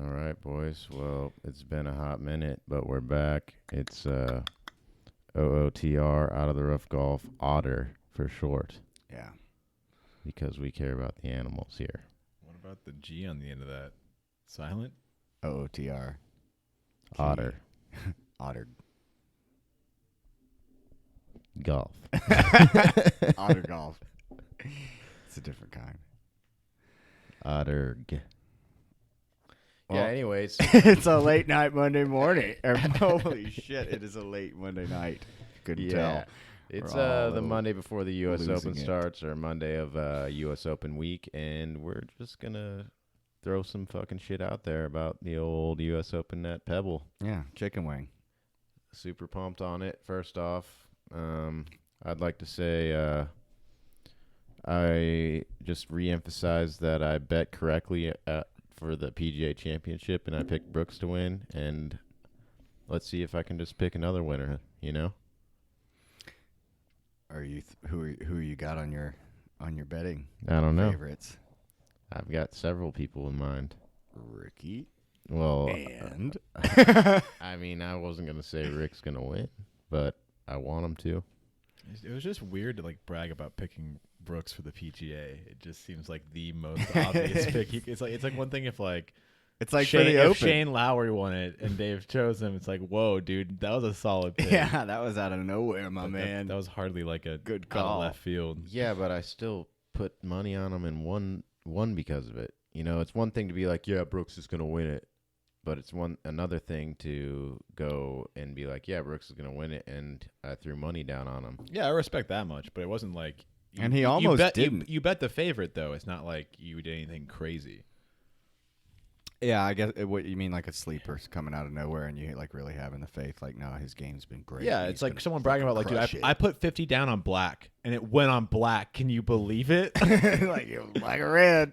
All right, boys. Well, it's been a hot minute, but we're back. It's OOTR, Out of the Rough Golf, Otter for short, Yeah. because we care about the animals here. What about the G on the end of that? Silent? OOTR. Otter Otter. Golf. Otter golf. It's a different kind. Otter. Well, Yeah, anyways. It's a late night Monday morning. Holy shit, it is a late Monday night. Couldn't tell. It's We're all the Monday before the U.S. losing Open it. starts, or Monday of U.S. Open week, and we're just going to throw some fucking shit out there about the old U.S. Open at Pebble. Yeah, chicken wing. Super pumped on it. First off, I'd like to say I just re-emphasize that I bet correctly for the PGA Championship, and I picked Brooks to win, and let's see if I can just pick another winner, you know? Are you who you got on your betting I don't know. favorites? I've got several people in mind. Ricky Well, and I mean, I wasn't going to say Rick's going to win, but I want him to. It was just weird to like brag about picking Brooks for the PGA. It just seems like the most obvious pick. It's like one thing if like it's like Shane, for the if Open. Shane Lowry won it and Dave chose him. It's like, whoa, dude, that was a solid pick. Yeah, that was out of nowhere, my But man. That was hardly like a Good out of call. left field. Yeah, but I still put money on him and won because of it. You know, it's one thing to be like, yeah, Brooks is going to win it. But it's another thing to go and be like, yeah, Brooks is going to win it, and I threw money down on him. Yeah, I respect that much, but it wasn't like. And he almost didn't. You bet the favorite though. It's not like you did anything crazy. Yeah, I guess what you mean, like a sleeper coming out of nowhere, and you like really having the faith, like, no, his game's been great. Yeah, He's it's like gonna someone bragging about like, dude, crush it. I put 50 down on black and it went on black. Can you believe it? like it was like a red.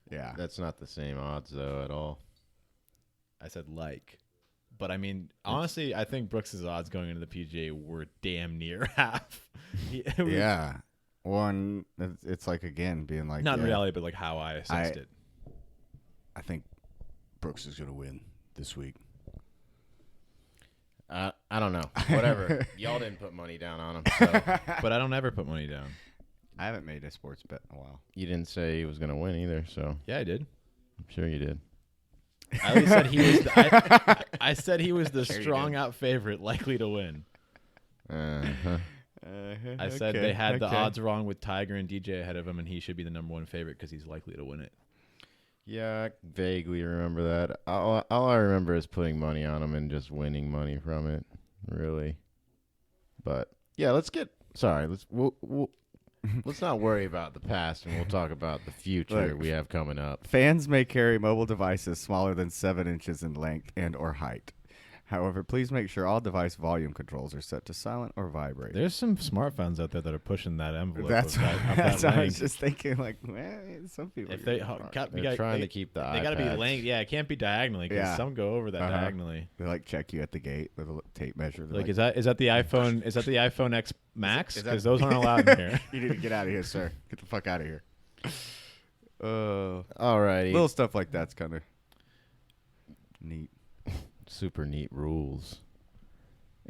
Yeah, That's not the same odds, though, at all. I said like, but I mean, honestly, I think Brooks's odds going into the PGA were damn near half. yeah. One, it's like again being like, Not in yeah, reality, but like how I assessed it. I think Brooks is gonna win this week. I don't know. Whatever. Y'all didn't put money down on him, so But I don't ever put money down. I haven't made a sports bet in a while. you didn't say he was going to win either, so Yeah, I did. I'm sure you did. I always said he was. I said he was the Sure you strong did. out favorite, likely to win. Uh-huh. I said they had the odds wrong with Tiger and DJ ahead of him, and he should be the number one favorite because he's likely to win it. Yeah, I vaguely remember that. All I remember is putting money on him and just winning money from it, really. But yeah, let's not worry about the past, and we'll talk about the future Look, we have coming up. Fans may carry mobile devices smaller than 7 inches in length and or height. However, please make sure all device volume controls are set to silent or vibrate. There's some smartphones out there that are pushing that envelope. That's of what that I was length. just thinking. Like, man, some people. If they They're trying to keep the they got to be iPads. length. Yeah, it can't be diagonally because Yeah. some go over that Uh-huh. diagonally. They like check you at the gate with a tape measure. They're Like, is that the iPhone? Is that the iPhone X Max? is that- Because those aren't allowed in here. You need to get out of here, sir. Get the fuck out of here. Alrighty. Little stuff like that's kind of neat. Super neat rules.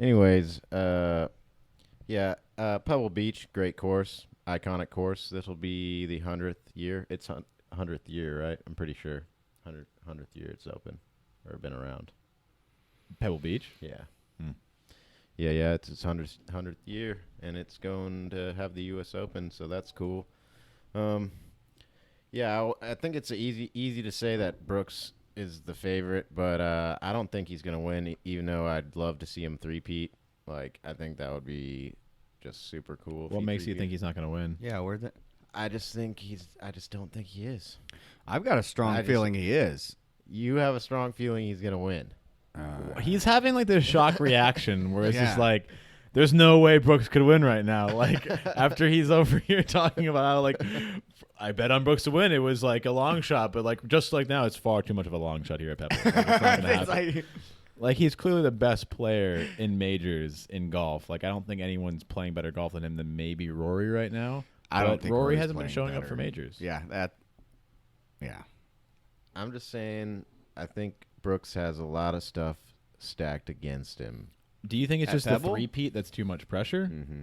Anyways, Pebble Beach, great course, iconic course. This will be the 100th year. It's 100th year, right? I'm pretty sure 100th year it's open or been around. Pebble Beach. Yeah. Hmm. Yeah, it's its 100th year, and it's going to have the U.S. Open, so that's cool. Yeah, I think it's easy to say that Brooks is the favorite, but I don't think he's going to win, even though I'd love to see him three-peat. Like, I think that would be just super cool. What makes you think he's not going to win? Yeah, where's it? I just don't think he is. I've got a strong feeling he is. You have a strong feeling he's going to win. He's having like this shock reaction where it's Yeah. just like, there's no way Brooks could win right now. Like after he's over here talking about how like I bet on Brooks to win. It was like a long shot, but like just like now, it's far too much of a long shot here at Pebble. Like, it's not gonna It's happen. Like he's clearly the best player in majors in golf. Like I don't think anyone's playing better golf than him than maybe Rory right now. I don't But think Rory Rory's hasn't been playing showing up better. for majors. Yeah, that. Yeah. I'm just saying. I think Brooks has a lot of stuff stacked against him. Do you think it's At just Pebble? the three-peat that's too much pressure? Mm-hmm.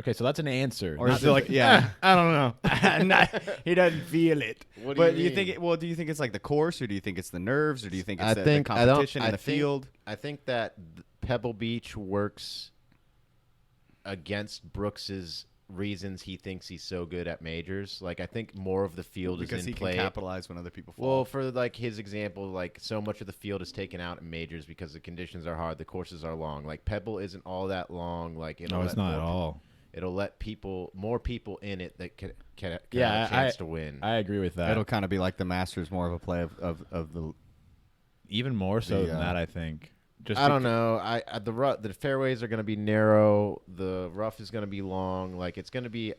Okay, so that's an answer. Or Not is it just like, yeah. I don't know. He doesn't feel it. What But do do you you think mean? it? Well, do you think it's like the course, or do you think it's the nerves, or do you think it's the I don't. competition in I the think, field? I think that Pebble Beach works against Brooks's reasons he thinks he's so good at majors. Like I think more of the field Because is he in can play. capitalize when other people fall. Well, for like his example, like so much of the field is taken out in majors because the conditions are hard, the courses are long. Like Pebble isn't all that long. Like No, it's not at all. It'll let more people in it that can Yeah, have a chance to win. I agree with that. It'll kind of be like the Masters, more of a play of the. Even more so The, than that, I think. Just I don't know. The fairways are going to be narrow. The rough is going to be long. Like it's going to be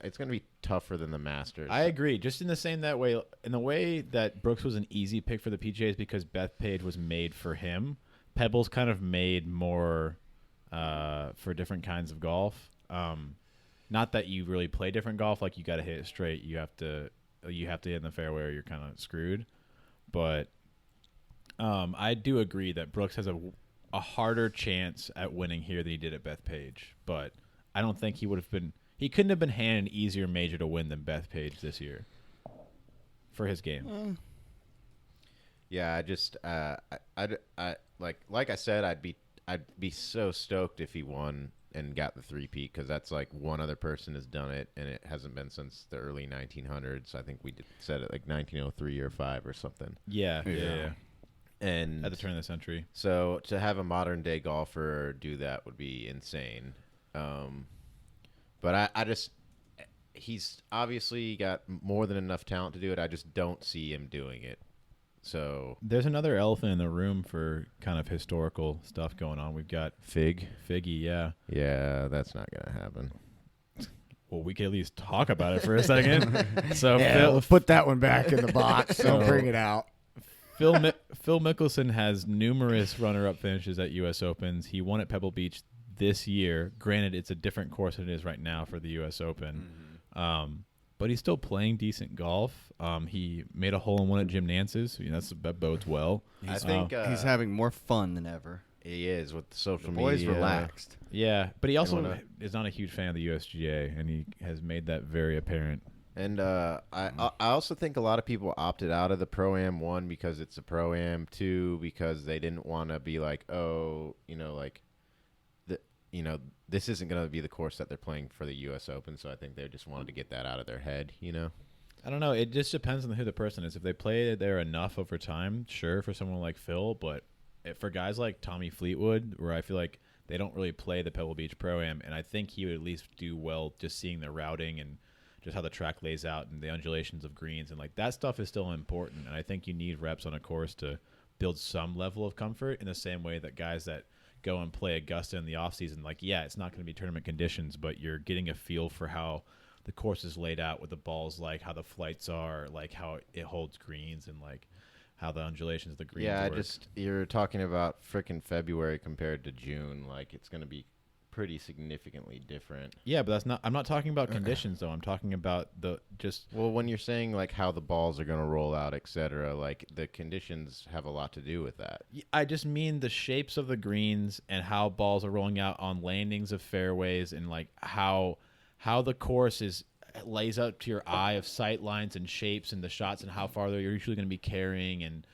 tougher than the Masters. I agree. Just in the way that Brooks was an easy pick for the PGAs because Bethpage was made for him. Pebble's kind of made more for different kinds of golf. Not that you really play different golf. Like you got to hit it straight. You have to hit in the fairway or you're kind of screwed. But I do agree that Brooks has a harder chance at winning here than he did at Bethpage. But I don't think he couldn't have been handed an easier major to win than Bethpage this year for his game. Yeah, I just I like I said, I'd be so stoked if he won and got the three-peat because that's like one other person has done it and it hasn't been since the early 1900s. I think said it like 1903 or 5 or something. Yeah. And At the turn of the century. So to have a modern day golfer do that would be insane. But I just he's obviously got more than enough talent to do it. I just don't see him doing it. So There's another elephant in the room for kind of historical stuff going on. We've got Figgy, yeah. Yeah, that's not gonna happen. Well, we could at least talk about it for a second. So let's put that one back in the box. Don't bring it out. Phil Mickelson has numerous runner-up finishes at U.S. Opens. He won at Pebble Beach this year. Granted, it's a different course than it is right now for the U.S. Open. But he's still playing decent golf. He made a hole-in-one at Jim Nance's. That bodes well. I think He's having more fun than ever. he is with the social The boy's media. relaxed. Yeah, but he also wanna- is not a huge fan of the USGA, and he has made that very apparent. And I also think a lot of people opted out of the Pro-Am, 1, because it's a Pro-Am, 2, because they didn't want to be like, oh, this isn't going to be the course that they're playing for the U.S. Open, so I think they just wanted to get that out of their head, I don't know. It just depends on who the person is. If they play there enough over time, sure, for someone like Phil. But for guys like Tommy Fleetwood, where I feel like they don't really play the Pebble Beach Pro-Am, and I think he would at least do well just seeing the routing and just how the track lays out and the undulations of greens. And, that stuff is still important. And I think you need reps on a course to build some level of comfort in the same way that guys that go and play Augusta in the offseason, it's not going to be tournament conditions, but you're getting a feel for how the course is laid out with the balls, how the flights are, how it holds greens, and how the undulations of the greens work. You're talking about frickin' February compared to June. It's going to be pretty significantly different. Yeah, but I'm not talking about conditions, though. I'm talking about Well, when you're saying, how the balls are going to roll out, et cetera, the conditions have a lot to do with that. I just mean the shapes of the greens and how balls are rolling out on landings of fairways and, how the course lays out to your eye of sight lines and shapes and the shots and how far you're usually going to be carrying and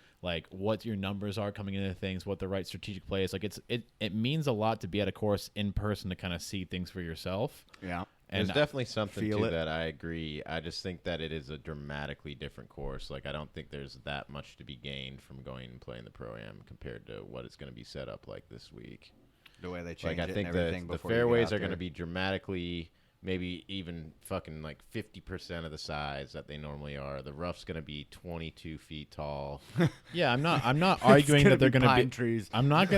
what your numbers are coming into things, what the right strategic play is. It means a lot to be at a course in person to kind of see things for yourself. Yeah. There's And definitely something feel to it. that. I agree. I just think that it is a dramatically different course. I don't think there's that much to be gained from going and playing the Pro-Am compared to what it's going to be set up like this week. The way they change I it think and everything the before you get fairways out are going to there. be dramatically, maybe even fucking 50% of the size that they normally are. The rough's going to be 22 feet tall. Yeah, I'm not arguing that they're going to pine be trees. I'm not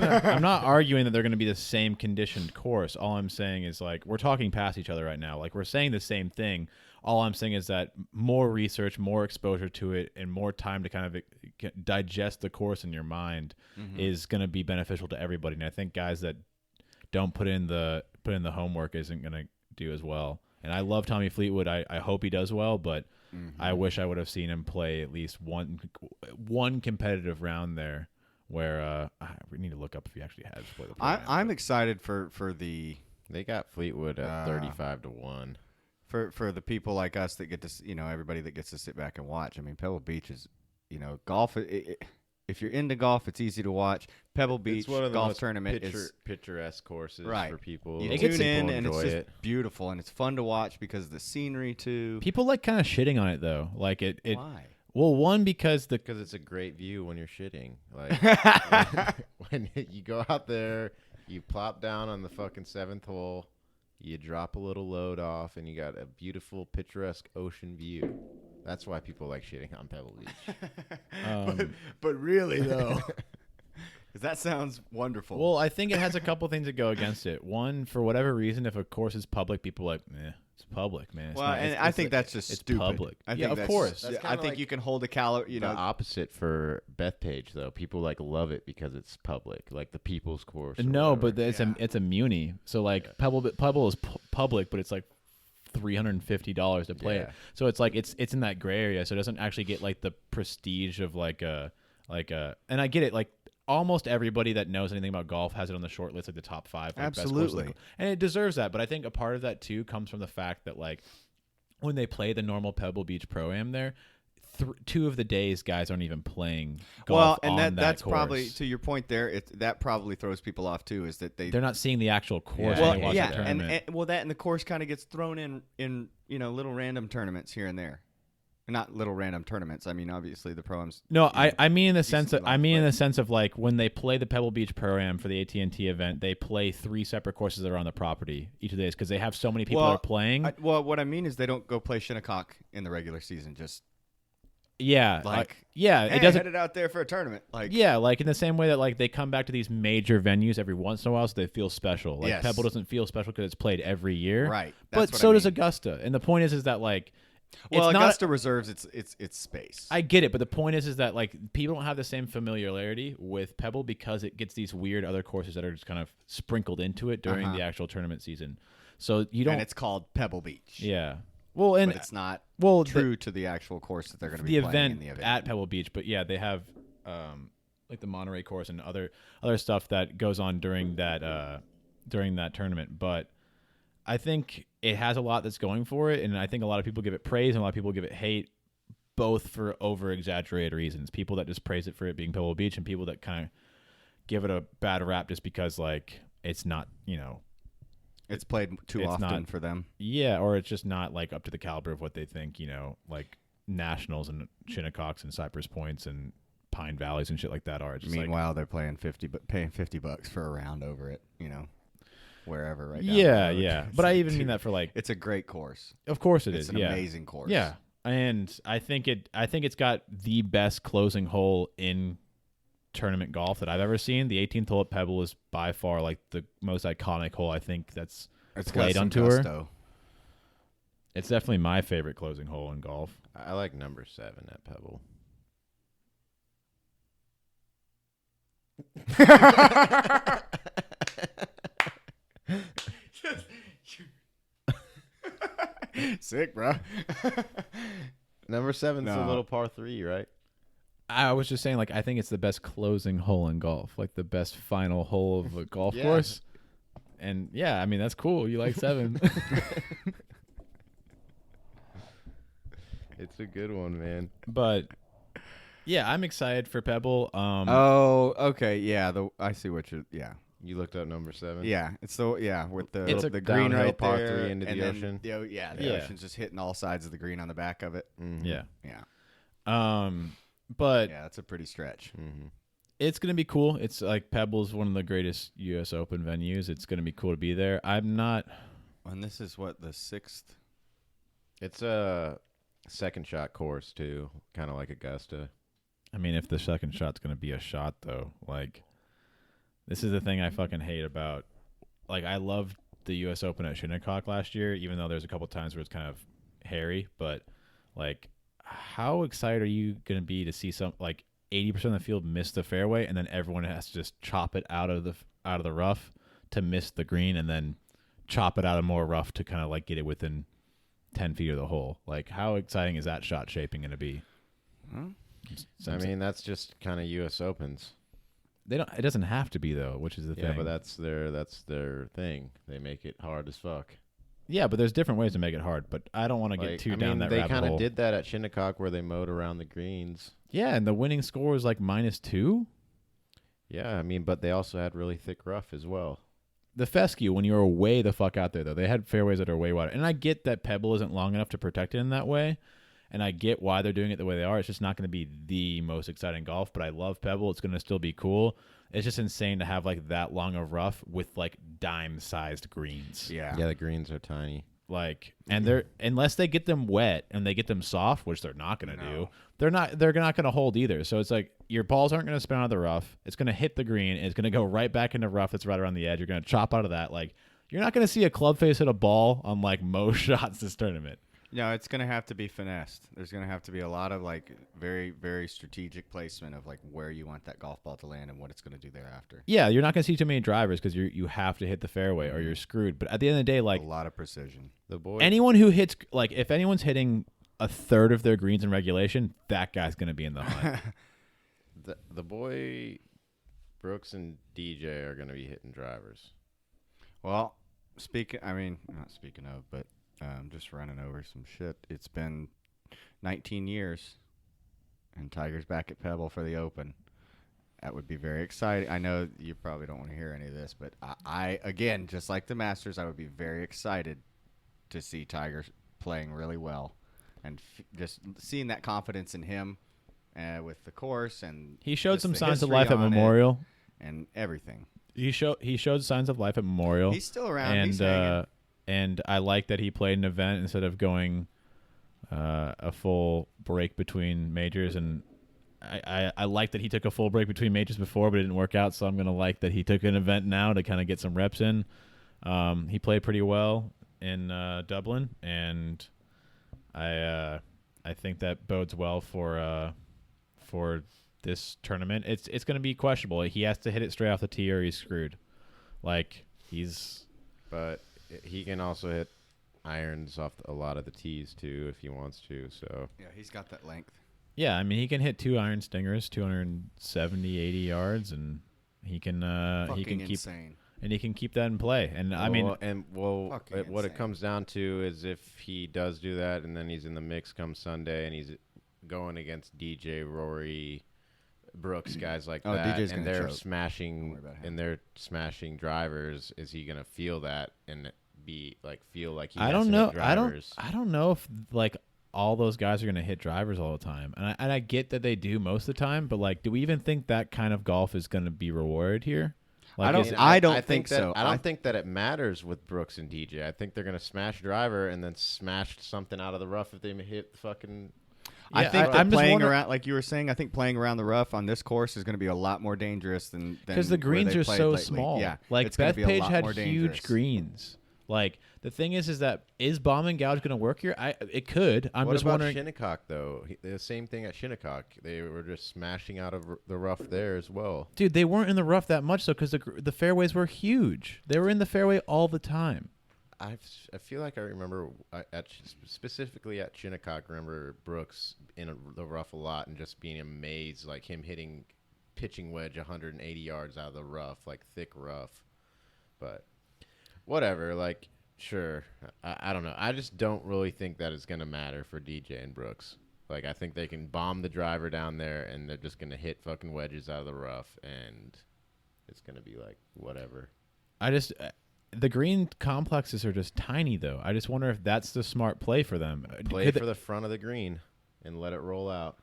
arguing that they're going to be the same conditioned course. All I'm saying is we're talking past each other right now. We're saying the same thing. All I'm saying is that more research, more exposure to it, and more time to kind of digest the course in your mind is going to be beneficial to everybody. And I think guys that don't put in the homework isn't going to do as well. And I love Tommy Fleetwood. I hope he does well, but I wish I would have seen him play at least one competitive round there where we need to look up if he actually has played the program. I'm excited for the They got Fleetwood at 35-1. for the people like us that get to everybody that gets to sit back and watch. I mean, Pebble Beach is golf. If you're into golf, it's easy to watch. Pebble Beach It's one of the golf most tournament is picturesque courses Right. for people. you gets tune in people and it's enjoy just it. beautiful and it's fun to watch because of the scenery too. People like kind of shitting on it though. Like it. Why? Well, one because Because it's a great view when you're shitting. Like when you go out there, you plop down on the fucking 7th hole, you drop a little load off, and you got a beautiful, picturesque ocean view. That's why people like shitting on Pebble Beach. But really though, because that sounds wonderful. Well, I think it has a couple things that go against it. One, for whatever reason, if a course is public, people are like, it's public, man. It's well, not- and it's- I it's think like- that's just it's stupid. public. I think Yeah, of that's- course. That's I kinda think like you can hold a calorie. The opposite for Bethpage, though. People like love it because it's public, like the people's course. or No, whatever. but it's a muni. So like Pebble is public, but it's like $350 to play it. Yeah. So it's like it's in that gray area. So it doesn't actually get like the prestige of like a. And I get it. Like almost everybody that knows anything about golf has it on the short list, like the top 5. Like, best courses. Absolutely. And it deserves that. But I think a part of that too comes from the fact that like when they play the normal Pebble Beach Pro-Am there. 2 of the days, guys aren't even playing golf. Well, and on that's course. probably to your point there. That probably throws people off too. Is that they're not seeing the actual course. Yeah. when they watch the and tournament. that and the course kind of gets thrown in little random tournaments here and there. Not little random tournaments. I mean, obviously the pro-ams. No, I mean in the sense of decently like to play. like when they play the Pebble Beach Pro-Am for the AT&T event, they play 3 separate courses that are on the property each of the days because they have so many people that are playing. What I mean is they don't go play Shinnecock in the regular season. Just yeah, hey, it doesn't. headed out there for a tournament. Like Yeah, like in the same way that like they come back to these major venues every once in a while, so they feel special. Like Yes. Pebble doesn't feel special because it's played every year, Right. But That's what so I does mean. Augusta, and the point is that like, well, it's not. Augusta reserves its space. I get it, but the point is that like people don't have the same familiarity with Pebble because it gets these weird other courses that are just kind of sprinkled into it during the actual tournament season. So you don't. and it's called Pebble Beach. Yeah. Well, and but it's not well true to the actual course that they're going to the be playing event, in the event. at Pebble Beach, but yeah, they have like the Monterey course and other stuff that goes on during that tournament. But I think it has a lot that's going for it, and I think a lot of people give it praise and a lot of people give it hate, both for over exaggerated reasons. People that just praise it for it being Pebble Beach, and people that kind of give it a bad rap just because like it's not, It's played too it's often not- for them. yeah, or it's just not like up to the caliber of what they think, like Nationals and Shinnecocks and Cypress Points and Pine Valleys and shit like that are. It's just Meanwhile, they're paying $50 for a round over it. Wherever right now. yeah. But I even mean that for like, It's a great course. of course it It's is. an Yeah. amazing course. Yeah. And I think it's got the best closing hole in tournament golf that I've ever seen. The 18th hole at Pebble is by far like the most iconic hole I think that's It's played got some on tour. gusto. It's definitely my favorite closing hole in golf. I like number 7 at Pebble. Sick, bro. Number 7's a No. little par 3, right? I was just saying, like, I think it's the best closing hole in golf, like the best final hole of a golf Yeah. course. And yeah, I mean that's cool. You like 7. It's a good one, man. But yeah, I'm excited for Pebble. Oh, okay. Yeah, I see what you're. Yeah, You looked up number 7? yeah. It's with the It's a the green downhill right par there, 3 into and the then ocean. The Yeah. ocean's just hitting all sides of the green on the back of it. Mm-hmm. Yeah. Yeah, But yeah. It's a pretty stretch. Mm-hmm. it's gonna be cool. It's like Pebble's one of the greatest U.S. Open venues. It's gonna be cool to be there. I'm not. And this is what the 6th. It's a second shot course, too, kind of like Augusta. I mean, if the second shot's gonna be a shot, though, like this is the thing I fucking hate about. Like, I loved the U.S. Open at Shinnecock last year, even though there's a couple times where it's kind of hairy. But like, how excited are you gonna be to see some like 80% of the field miss the fairway, and then everyone has to just chop it out of the rough to miss the green, and then chop it out of more rough to kind of like get it within 10 feet of the hole? Like, how exciting is that shot shaping going to be? I mean, that's just kind of U.S. Opens. They don't. It doesn't have to be though, which is the Yeah, thing. but that's their thing. They make it hard as fuck. Yeah, but there's different ways to make it hard. But I don't want to get too down that they rabbit kind hole. of did that at Shinnecock where they mowed around the greens. Yeah, and the winning score was like -2. Yeah, I mean, but they also had really thick rough as well. The fescue, when you were way the fuck out there, though, they had fairways that are way wider. And I get that Pebble isn't long enough to protect it in that way, and I get why they're doing it the way they are. It's just not going to be the most exciting golf, but I love Pebble. It's going to still be cool. It's just insane to have like that long of rough with like dime-sized greens. Yeah. Yeah, the greens are tiny. Like, and they're unless they get them wet and they get them soft, which they're not going to No. do. They're not going to hold either. So it's like your balls aren't going to spin out of the rough. It's going to hit the green. And it's going to go right back into rough that's right around the edge. You're going to chop out of that. Like, you're not going to see a club face hit a ball on like most shots this tournament. No, it's going to have to be finessed. There's going to have to be a lot of like very, very strategic placement of like where you want that golf ball to land and what it's going to do thereafter. Yeah, you're not going to see too many drivers because you have to hit the fairway or you're screwed. But at the end of the day, like A lot of precision. The boy, anyone who hits, like if anyone's hitting a third of their greens in regulation, that guy's going to be in the hunt. the boy, Brooks and DJ are going to be hitting drivers. Well, not speaking of, but just running over some shit. It's been 19 years, and Tiger's back at Pebble for the Open. That would be very exciting. I know you probably don't want to hear any of this, but I again, just like the Masters, I would be very excited to see Tiger playing really well, and just seeing that confidence in him with the course and He showed just some the signs of history life at on it Memorial. and everything. He showed signs of life at Memorial. He's still around. and He's hanging. and I like that he played an event instead of going a full break between majors. And I like that he took a full break between majors before, but it didn't work out. So I'm gonna like that he took an event now to kind of get some reps in. He played pretty well in Dublin, and I think that bodes well for this tournament. It's going to be questionable. He has to hit it straight off the tee or he's screwed. Like But he can also hit irons off a lot of the tees too if he wants to. So Yeah, he's got that length. yeah, I mean he can hit 2 iron stingers, 270, 80 yards, and he can Fucking keep insane. and he can keep that in play. And I mean, what Fucking it comes down to is if he does do that and then he's in the mix come Sunday and he's going against DJ, Rory, Brooks, guys like Oh, that, DJ's and gonna they're choke. Don't smashing worry about him. and they're smashing drivers, is he gonna feel that and feel like he I has don't to know. hit drivers? I don't know if like all those guys are going to hit drivers all the time. And I get that they do most of the time, but like do we even think that kind of golf is going to be rewarded here? Like, I don't- is it- I don't think that, so. I don't I- think that it matters with Brooks and DJ. I think they're gonna smash driver and then smash something out of the rough if they hit the fucking. I Yeah, think I'm that just playing wondering- around, like you were saying, I think playing around the rough on this course is going to be a lot more dangerous than because the where greens they are played so lately. small. Yeah, like it's gonna be a Bethpage lot had more huge dangerous. greens. Like the thing is that is bomb and gouge going to work here? It could. I'm What just about wondering. Shinnecock though? The same thing at Shinnecock. They were just smashing out of the rough there as well. Dude, they weren't in the rough that much though, because the fairways were huge. They were in the fairway all the time. I feel like I remember specifically at Shinnecock. Remember Brooks in the rough a lot and just being amazed, like him hitting pitching wedge 180 yards out of the rough, like thick rough. But whatever, like sure, I don't know. I just don't really think that it's gonna matter for DJ and Brooks. Like I think they can bomb the driver down there and they're just gonna hit fucking wedges out of the rough and it's gonna be like whatever. The green complexes are just tiny though. I just wonder if that's the smart play for them. Play Could for they- the front of the green and let it roll out.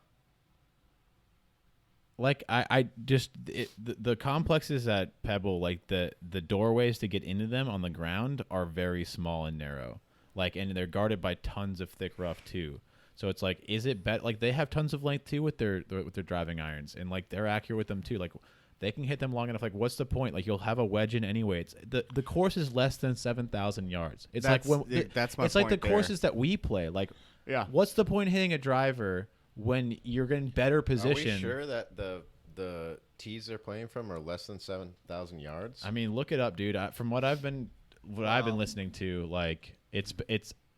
like the complexes at Pebble, like the doorways to get into them on the ground are very small and narrow. Like, and they're guarded by tons of thick rough too. So it's like, is it bet like they have tons of length too with their driving irons, and like they're accurate with them too. Like they can hit them long enough. Like, what's the point? Like, you'll have a wedge in anyway. It's the course is less than 7,000 yards. It's That's like when that's my it's like the point there. courses that we play. Like, Yeah. what's the point hitting a driver when you're in better position? Are we sure that the tees they're playing from are less than 7,000 yards? I mean, look it up, dude. From what I've been listening to, like it's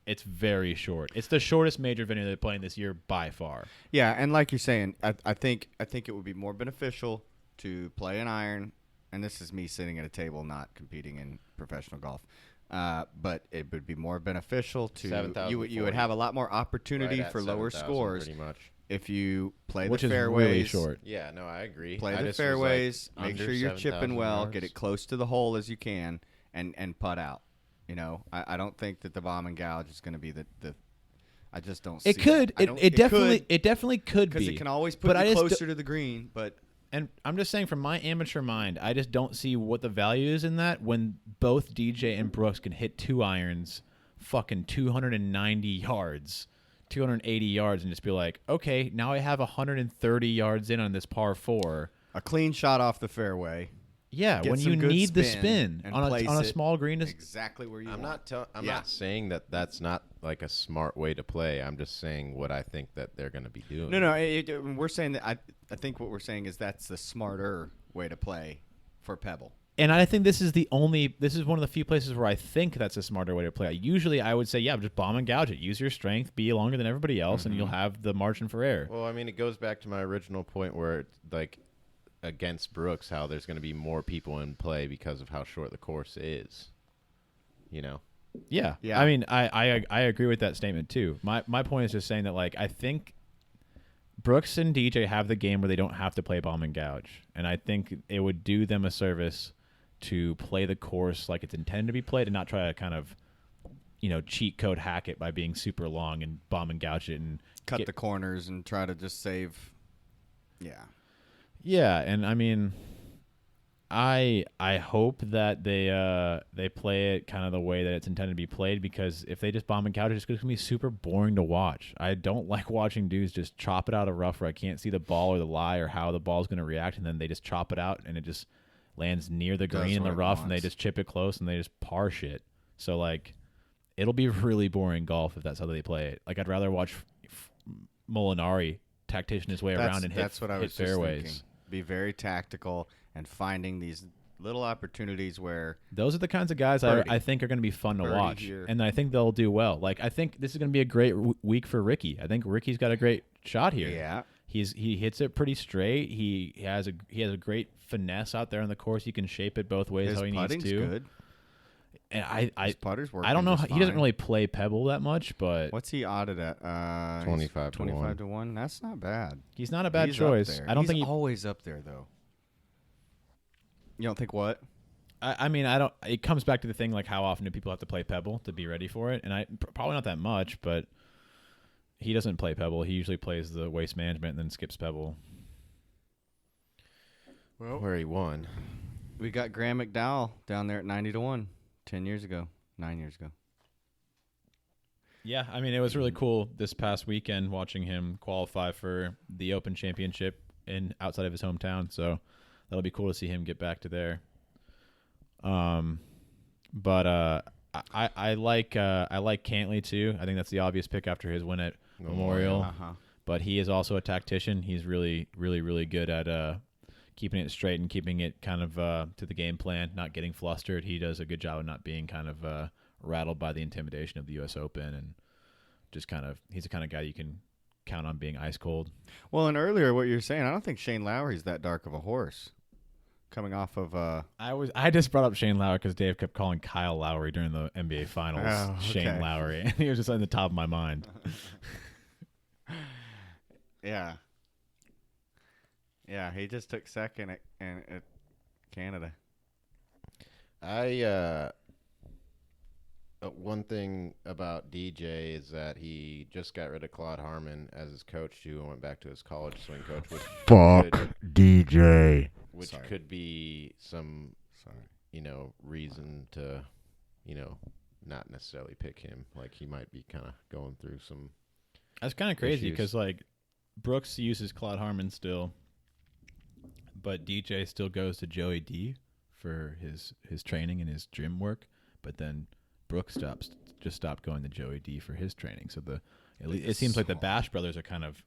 It's very short. It's the shortest major venue they're playing this year by far. Yeah, and like you're saying, I think it would be more beneficial to play an iron, and this is me sitting at a table not competing in professional golf. But it would be more beneficial to you would have a lot more opportunity for lower scores pretty much. if you play Which the is fairways. really short. Yeah, no, I agree. Play I the just was fairways, like make under sure you're chipping 7,000 well, yards. get it close to the hole as you can, and putt out. You know, I don't think that the bomb and gouge is going to be the. I just don't see It could. It definitely could be. because it can always put But I you just closer to the green. But And I'm just saying, from my amateur mind, I just don't see what the value is in that when both DJ and Brooks can hit 2 irons, fucking 290 yards, 280 yards, and just be like, okay, now I have 130 yards in on this par 4. a clean shot off the fairway. Yeah, Get when some you good need the spin spin and on place a it small green. Exactly where you I'm want. I'm Yeah. not saying that that's not like a smart way to play. I'm just saying what I think that they're going to be doing. No, we're saying that. I think what we're saying is that's the smarter way to play for Pebble. And I think this is one of the few places where I think that's a smarter way to play. Usually I would say, yeah, just bomb and gouge it. Use your strength, be longer than everybody else, and you'll have the margin for error. Well, I mean, it goes back to my original point where it's like against Brooks, how there's going to be more people in play because of how short the course is. You know? Yeah. Yeah. I mean, I agree with that statement too. My point is just saying that, like, I think Brooks and DJ have the game where they don't have to play bomb and gouge, and I think it would do them a service to play the course like it's intended to be played and not try to kind of, cheat code hack it by being super long and bomb and gouge it and Cut the corners and try to just save. Yeah. Yeah, and I mean, I hope that they play it kind of the way that it's intended to be played, because if they just bomb and gouge it, it's going to be super boring to watch. I don't like watching dudes just chop it out of rough where I can't see the ball or the lie or how the ball's going to react, and then they just chop it out and it just lands near the green in the rough, and they just chip it close and they just par shit. So, like, it'll be really boring golf if that's how they play it. Like, I'd rather watch Molinari tactician his way around and that's hit, what I was hit fairways. Just thinking. Be very tactical and finding these little opportunities where Those are the kinds of guys I think are going to be fun to watch, here. and I think they'll do well. Like, I think this is going to be a great week for Ricky. I think Ricky's got a great shot here. Yeah. He hits it pretty straight. He has a great finesse out there on the course. He can shape it both ways his how he needs putting's to. good. And His putter's working. I don't know. just He doesn't fine. really play Pebble that much, but What's he odded at? 25 to 1. 25 to 1. That's not bad. he's not a bad He's choice. Up there. I don't He's think he. always up there though. You don't think what? I mean, I don't. It comes back to the thing, like, how often do people have to play Pebble to be ready for it? And probably not that much, but he doesn't play Pebble. He usually plays the Waste Management and then skips Pebble. Well, Where he won. we got Graham McDowell down there at 90 to 1 9 years ago. Yeah, I mean, it was really cool this past weekend watching him qualify for the Open Championship outside of his hometown. So that'll be cool to see him get back to there. But I like Cantley too. I think that's the obvious pick after his win at Memorial. Uh-huh. But he is also a tactician. He's really, really, really good at keeping it straight and keeping it kind of to the game plan, not getting flustered. He does a good job of not being kind of rattled by the intimidation of the U.S. Open, and just kind of he's the kind of guy you can count on being ice cold. Well, and earlier what you were saying, I don't think Shane Lowry's that dark of a horse. Coming off of I just brought up Shane Lowry because Dave kept calling Kyle Lowry during the NBA Finals Oh, okay. Shane Lowry, and he was just on the top of my mind. yeah, he just took second at Canada. One thing about DJ is that he just got rid of Claude Harmon as his coach too, and went back to his college swing coach. Which DJ. Which Sorry. could be some, reason to, not necessarily pick him. Like, he might be kind of going through some. That's kind of crazy issues. because, like, Brooks uses Claude Harmon still, but DJ still goes to Joey D for his training and his gym work. But then Brooks stopped going to Joey D for his training. So it seems like the Bash brothers are kind of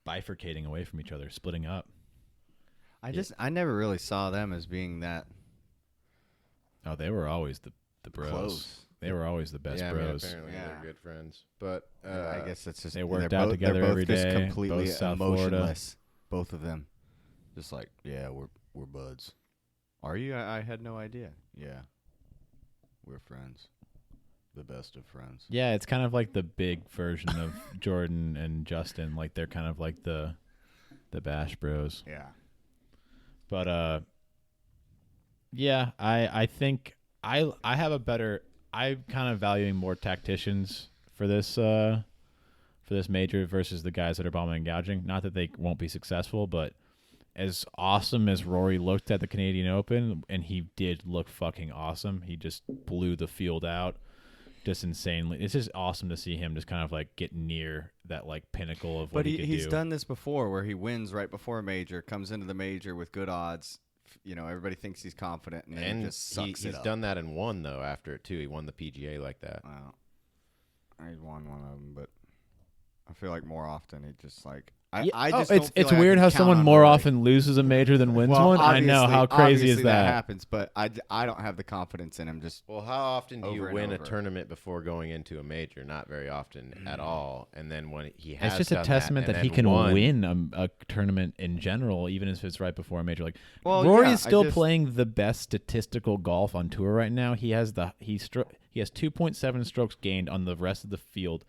bifurcating away from each other, splitting up. I never really saw them as being that Oh, they were always the bros. close. They were always the best yeah, bros. I mean, apparently Yeah. they're good friends. But I guess it's just they worked they're out both- together they're both every just day, completely both South Florida. emotionless, both of them. Just like, yeah, we're buds. Are you? I had no idea. Yeah, we're friends, the best of friends. Yeah, it's kind of like the big version of Jordan and Justin. Like they're kind of like the Bash Bros. Yeah. But yeah, I think I have a better. I'm kind of valuing more tacticians for this major versus the guys that are bombing and gouging. Not that they won't be successful, but as awesome as Rory looked at the Canadian Open, and he did look fucking awesome. He just blew the field out, just insanely. It's just awesome to see him just kind of like get near that like pinnacle of what But he could he's do. done this before, where he wins right before a major, comes into the major with good odds. You know, everybody thinks he's confident, and then he just sucks he's it up. done that and won though after it too. He won the PGA like that. Well, I won one of them, but I feel like more often he just like I just don't feel it's like I weird can how count someone on more Rory. often loses a major than wins Well, one. I know how crazy obviously is that. happens, but I don't have the confidence in him. Just Well, how often do you Over and win a over. tournament before going into a major? Not very often at all. And then when he has It's just a done testament that, that he and can then won, win a tournament in general, even if it's right before a major. Like Well, Rory yeah, is still I just- playing the best statistical golf on tour right now. He has he has 2.7 strokes gained on the rest of the field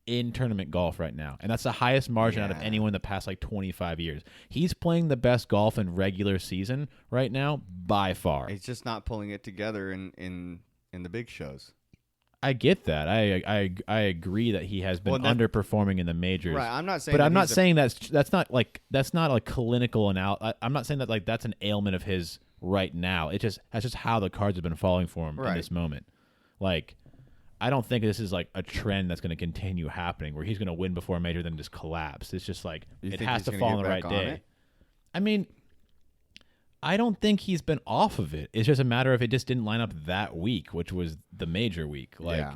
in tournament golf right now, and that's the highest margin out of Yeah. anyone in the past like 25 years. He's playing the best golf in regular season right now by far. he's just not pulling it together in the big shows. I get that. I agree that he has been Well, that- underperforming in the majors. Right. I'm not saying. But that I'm not he's a- saying that's not like clinical and I'm not saying that like that's an ailment of his right now. That's just how the cards have been falling for him in Right. this moment. Like I don't think this is like a trend that's going to continue happening where he's going to win before a major then just collapse. It's just like You it think has he's to gonna fall on get the right back on day. it? I mean, I don't think he's been off of it. It's just a matter of it just didn't line up that week, which was the major week. Like Yeah.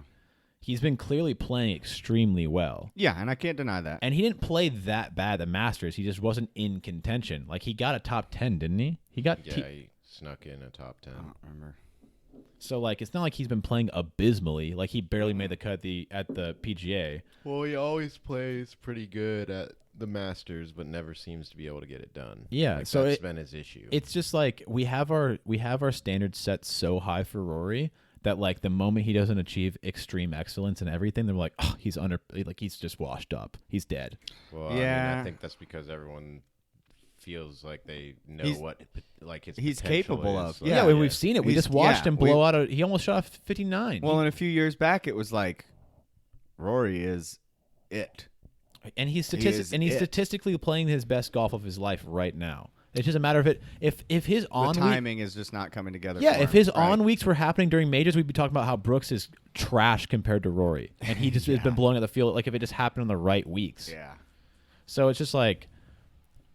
he's been clearly playing extremely well. Yeah, and I can't deny that. And he didn't play that bad at the Masters. He just wasn't in contention. Like he got a top 10, didn't he? He got Yeah, he snuck in a top 10. I don't remember. so like it's not like he's been playing abysmally. Like he barely made the cut at the PGA. Well, he always plays pretty good at the Masters, but never seems to be able to get it done. Yeah, Like, so that's been his issue. It's just like we have our standards set so high for Rory that like the moment he doesn't achieve extreme excellence in everything, they're like, oh, he's he's just washed up. He's dead. Well, I mean, Yeah. I think that's because everyone feels like they know He's- what like his he's potential capable is. of. Like, Yeah, we've seen it. We He's- just watched yeah, him blow out he almost shot a 59. Well, and a few years back, it was like Rory is it. And he's He is it. statistically playing his best golf of his life right now. It's just a matter of it. If his on The week, timing is just not coming together. yeah, for if him, his right? on weeks were happening during majors, we'd be talking about how Brooks is trash compared to Rory, and he just has been blowing out the field. Like if it just happened on the right weeks. Yeah. So it's just like,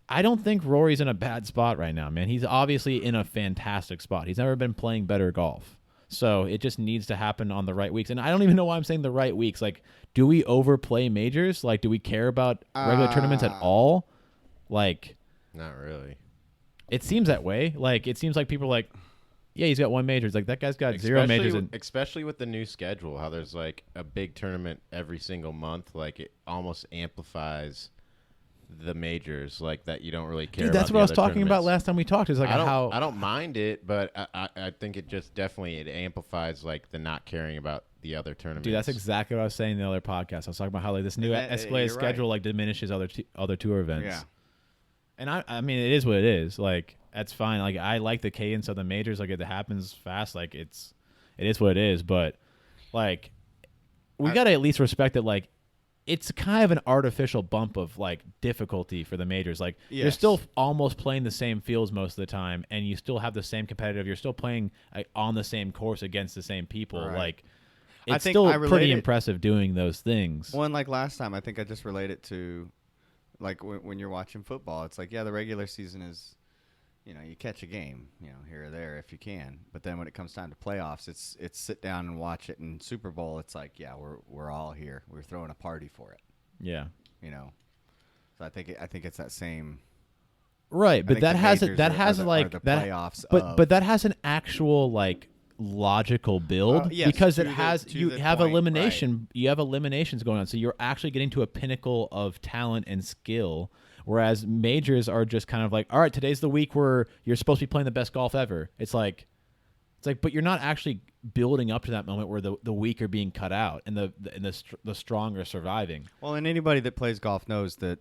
I don't think Rory's in a bad spot right now, man. He's obviously in a fantastic spot. He's never been playing better golf. So it just needs to happen on the right weeks. And I don't even know why I'm saying the right weeks. Like, do we overplay majors? Like, do we care about regular tournaments at all? Like, Not really. it seems that way. Like, it seems like people are like, yeah, he's got one major. It's like, that guy's got zero majors. Especially with the new schedule, how there's like a big tournament every single month. Like it almost amplifies the majors, like that you don't really care Dude, about. that's the what I was other talking about tournaments. last time we talked. Is like I don't mind it, but I think it just definitely it amplifies like the not caring about the other tournaments. Dude, that's exactly what I was saying in the other podcast. I was talking about how like this new escalated you're schedule right. like diminishes other tour events. Yeah. And I mean, it is what it is. Like, that's fine. Like, I like the cadence of the majors. Like, it happens fast. Like, it is what it is. But, like, we got to at least respect that, like, it's kind of an artificial bump of, like, difficulty for the majors. Like, you're Yes. still almost playing the same fields most of the time, and you still have the same competitive. You're still playing on the same course against the same people. Right. Like, I it's think still I pretty relate it- impressive doing those things. Well, and like last time, I think I just relate it to, like when you're watching football, it's like, yeah, the regular season is, you know, you catch a game, you know, here or there if you can, but then when it comes time to playoffs, it's sit down and watch it. And Super Bowl, it's like, yeah, we're all here, we're throwing a party for it, Yeah. you know. So I think it's that same. Right, but think that the has majors that are has the- like are the that playoffs but of- but that has an actual like logical build Yes, because to it the- has to you the have point, elimination. You have eliminations going on, so you're actually getting to a pinnacle of talent and skill. Whereas majors are just kind of like, all right, today's the week where you're supposed to be playing the best golf ever. It's like, but you're not actually building up to that moment where the weak are being cut out and the strong are surviving. Well, and anybody that plays golf knows that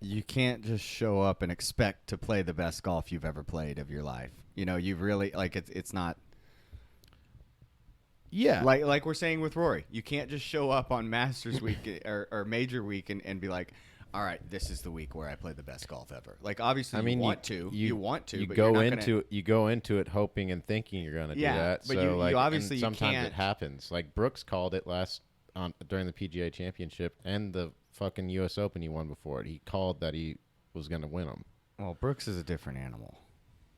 you can't just show up and expect to play the best golf you've ever played of your life. You know, you've really like it's not. Yeah, Like we're saying with Rory, you can't just show up on Masters week or Major week and be like, all right, this is the week where I play the best golf ever. Like obviously, you want to, You but go you're not into you go into it hoping and thinking you're going to Yeah, do that. but so you like, obviously and you sometimes can't- it happens. Like Brooks called it during the PGA Championship and the fucking U.S. Open he won before it. He called that he was going to win them. Well, Brooks is a different animal.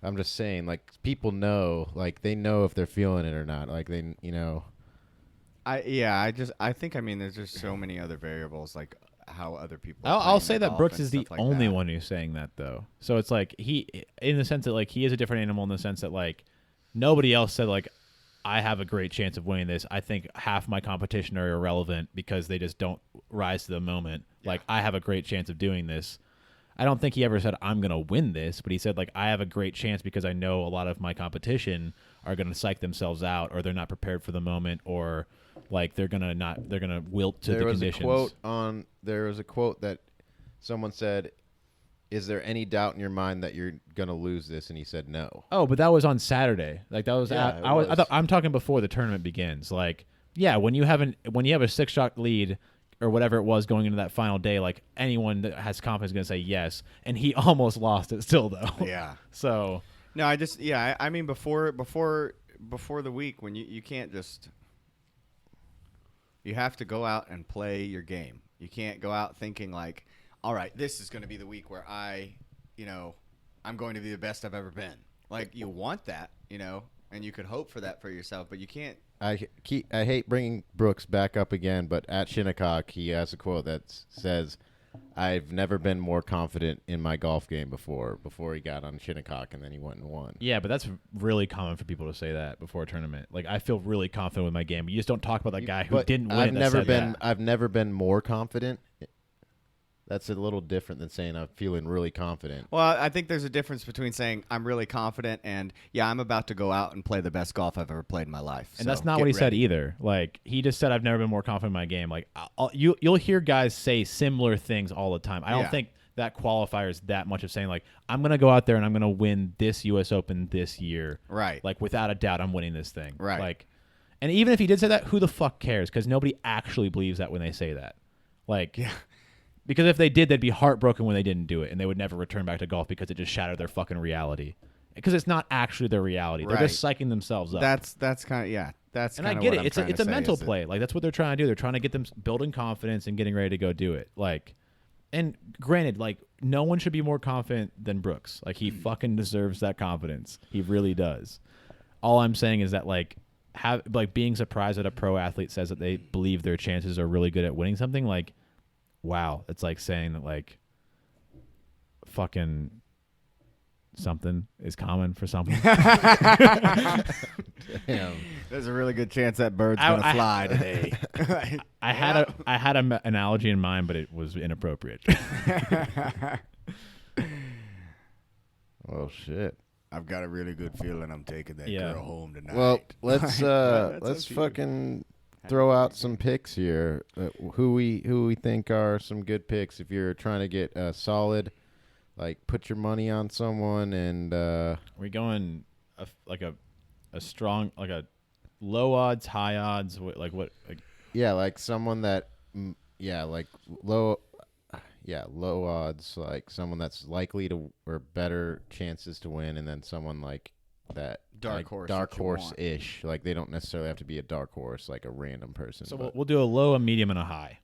I'm just saying, like people know, like they know if they're feeling it or not. Like they, I think there's just so many other variables like how other people. I'll say that Brooks is the only one who's saying that though. So it's like in the sense that like he is a different animal in the sense that like nobody else said like I have a great chance of winning this. I think half my competition are irrelevant because they just don't rise to the moment. Yeah. Like I have a great chance of doing this. I don't think he ever said I'm going to win this, but he said like I have a great chance because I know a lot of my competition are going to psych themselves out or they're not prepared for the moment or like they're going to wilt to the conditions. There was a quote that someone said, "Is there any doubt in your mind that you're going to lose this?" And he said no. Oh, but that was on Saturday. Like that was I'm talking before the tournament begins. Like yeah, when you have a 6-shot lead or whatever it was going into that final day, like anyone that has confidence is going to say yes. And he almost lost it still, though. Yeah. So. No, I mean, before the week when you can't just, you have to go out and play your game. You can't go out thinking like, all right, this is going to be the week where I'm going to be the best I've ever been. Like you want that, and you could hope for that for yourself, but you can't. I hate bringing Brooks back up again, but at Shinnecock, he has a quote that says, "I've never been more confident in my golf game before he got on Shinnecock, and then he went and won." Yeah, but that's really common for people to say that before a tournament. Like, I feel really confident with my game. You just don't talk about that guy who didn't win. I've never been more confident. That's a little different than saying I'm feeling really confident. Well, I think there's a difference between saying I'm really confident and, yeah, I'm about to go out and play the best golf I've ever played in my life. And that's not what he said either. Like, he just said, I've never been more confident in my game. Like, you'll hear guys say similar things all the time. I don't think that qualifiers that much of saying, like, I'm going to go out there and I'm going to win this U.S. Open this year. Right. Like, without a doubt, I'm winning this thing. Right. Like, and even if he did say that, who the fuck cares? Because nobody actually believes that when they say that. Like, yeah. Because if they did, they'd be heartbroken when they didn't do it, and they would never return back to golf because it just shattered their fucking reality. Because it's not actually their reality; they're just psyching themselves up. That's kind of That's and I get it. It's a mental play. Like that's what they're trying to do. They're trying to get them building confidence and getting ready to go do it. Like, and granted, like no one should be more confident than Brooks. Like he fucking deserves that confidence. He really does. All I'm saying is that like being surprised that a pro athlete says that they believe their chances are really good at winning something. Like. Wow, it's like saying that like fucking something is common for something. Damn. There's a really good chance that bird's gonna fly today. I had an analogy in mind, but it was inappropriate. Well, shit. I've got a really good feeling I'm taking that girl home tonight. Well, let's fucking throw out some picks here. Who we think are some good picks if you're trying to get solid. Like put your money on someone and. We going a strong like a low odds, high odds. Like what? Yeah, like someone that. Like low. Yeah, low odds. Like someone that's likely to or better chances to win, and then someone like that. Dark horse-ish. Like they don't necessarily have to be a dark horse, like a random person. So we'll do a low, a medium, and a high.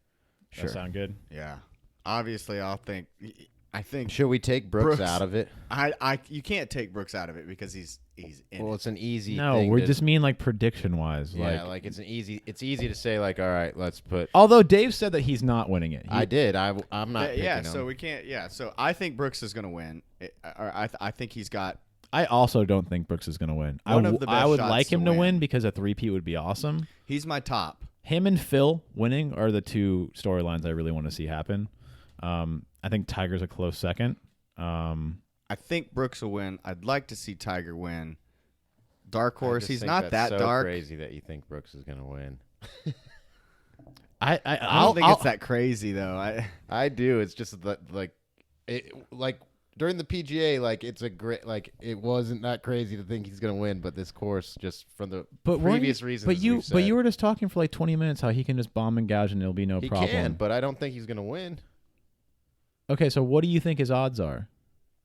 Sure. That sound good? Yeah. Obviously, I think. Should we take Brooks out of it? You can't take Brooks out of it because he's in. Well, it's an easy. No, thing we just mean like prediction wise. Yeah, like it's easy to say like, all right, let's put. Although Dave said that he's not winning it. I did. I'm not. Yeah. Picking So him. we can't. Yeah. So I think Brooks is going to win. I think he's got I also don't think Brooks is going to win. One of the best I would shots like to him to win win. because a three-peat would be awesome. He's my top. Him and Phil winning are the two storylines I really want to see happen. I think Tiger's a close second. I think Brooks will win. I'd like to see Tiger win. Dark I horse. just He's think not that's that so dark. crazy that you think Brooks is gonna win. I don't think it's that crazy though. I do. It's just that like during the PGA, like it's a great it wasn't that crazy to think he's gonna win, but this course just from the previous reasons. But you were just talking for like 20 minutes how he can just bomb and gouge and it'll be no he problem. can, but I don't think he's gonna win. Okay, so what do you think his odds are?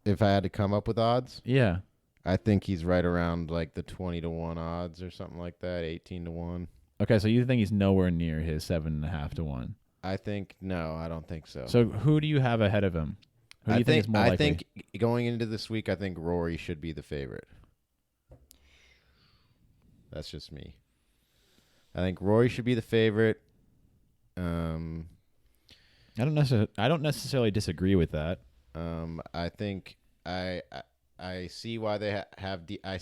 If I had to come up with odds, Yeah. I think he's right around like the 20-1 odds or something like that, 18-1. Okay, so you think he's nowhere near his 7.5 to 1? I think no, I don't think so. So who do you have ahead of him? Who do you think is more likely? I think going into this week, I think Rory should be the favorite. That's just me. I think Rory should be the favorite. I don't necessarily disagree with that. I think I see why they have I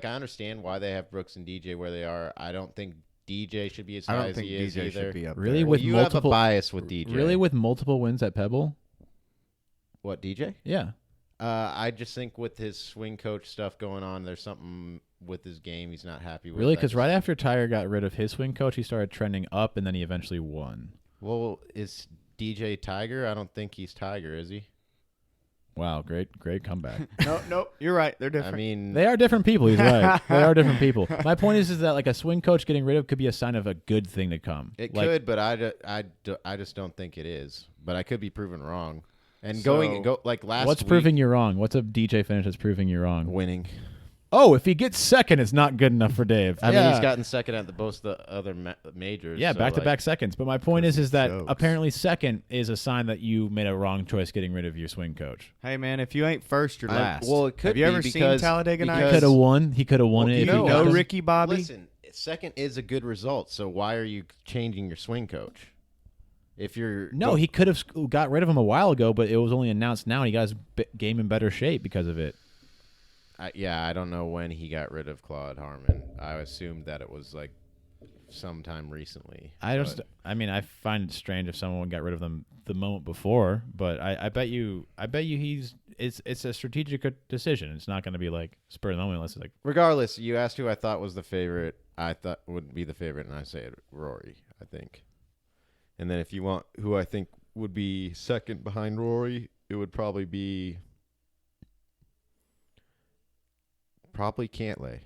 understand why they have Brooks and DJ where they are. I don't think DJ should be as high as he is DJ either. should be up Really, there. with you multiple have a bias with DJ. Really, with multiple wins at Pebble? What, DJ? Yeah. I just think with his swing coach stuff going on, there's something with his game he's not happy with. Really, because right after Tiger got rid of his swing coach, he started trending up, and then he eventually won. Well, is DJ Tiger? I don't think he's Tiger, is he? Wow, great comeback. No, you're right. They're different. I mean, They are different people. He's right. They are different people. My point is that like a swing coach getting rid of could be a sign of a good thing to come. it Like, could, but I just don't think it is. But I could be proven wrong. And So- go like last what's week, proving you wrong? What's a DJ finish that's proving you wrong? winning. Oh, if he gets second, it's not good enough for Dave. I mean, he's gotten second at both the other majors. Yeah, so, back-to-back seconds. But my point is that jokes. apparently second is a sign that you made a wrong choice getting rid of your swing coach. Hey man, if you ain't first, you're last. well, it could Have you be ever seen because- Talladega He Nights? could have won. He could have won it. You if he know got him. Ricky Bobby. Listen, second is a good result. So why are you changing your swing coach? If you're No, he could have got rid of him a while ago, but it was only announced now, and he got his game in better shape because of it. I don't know when he got rid of Claude Harmon. I assumed that it was like sometime recently. I find it strange if someone got rid of them the moment before, but I bet you it's a strategic decision. It's not going to be like spur of the moment unless it's like. Regardless, you asked who I thought was the favorite. I thought would be the favorite, and I say Rory, I think. And then if you want who I think would be second behind Rory, it would probably be Cantlay.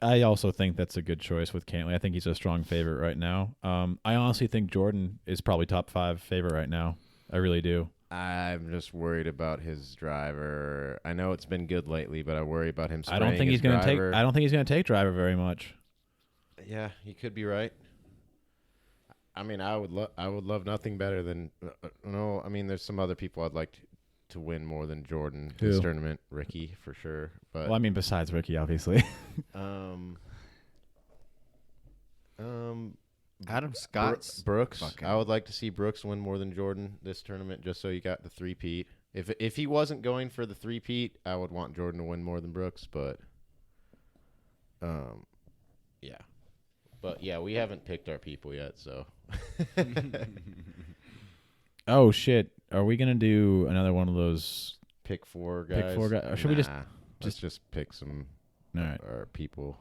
I also think that's a good choice with Cantlay. I think he's a strong favorite right now. I honestly think Jordan is probably top 5 favorite right now. I really do. I'm just worried about his driver. I know it's been good lately, but I worry about him. I don't think he's going to take. I don't think he's going to take driver very much. Yeah, he could be right. I mean, I would love nothing better than no. I mean, there's some other people I'd like to win more than Jordan this Who? tournament. Ricky for sure, but Well, I mean, besides Ricky, obviously. Adam Scott's Brooks. fucking- I would like to see Brooks win more than Jordan this tournament, just so you got the three-peat. If he wasn't going for the three-peat, I would want Jordan to win more than Brooks, but yeah. But yeah, we haven't picked our people yet, so. Oh shit! Are we gonna do another one of those? Pick 4 guys. Pick 4 guys. Or should we let's just pick some All right. our people.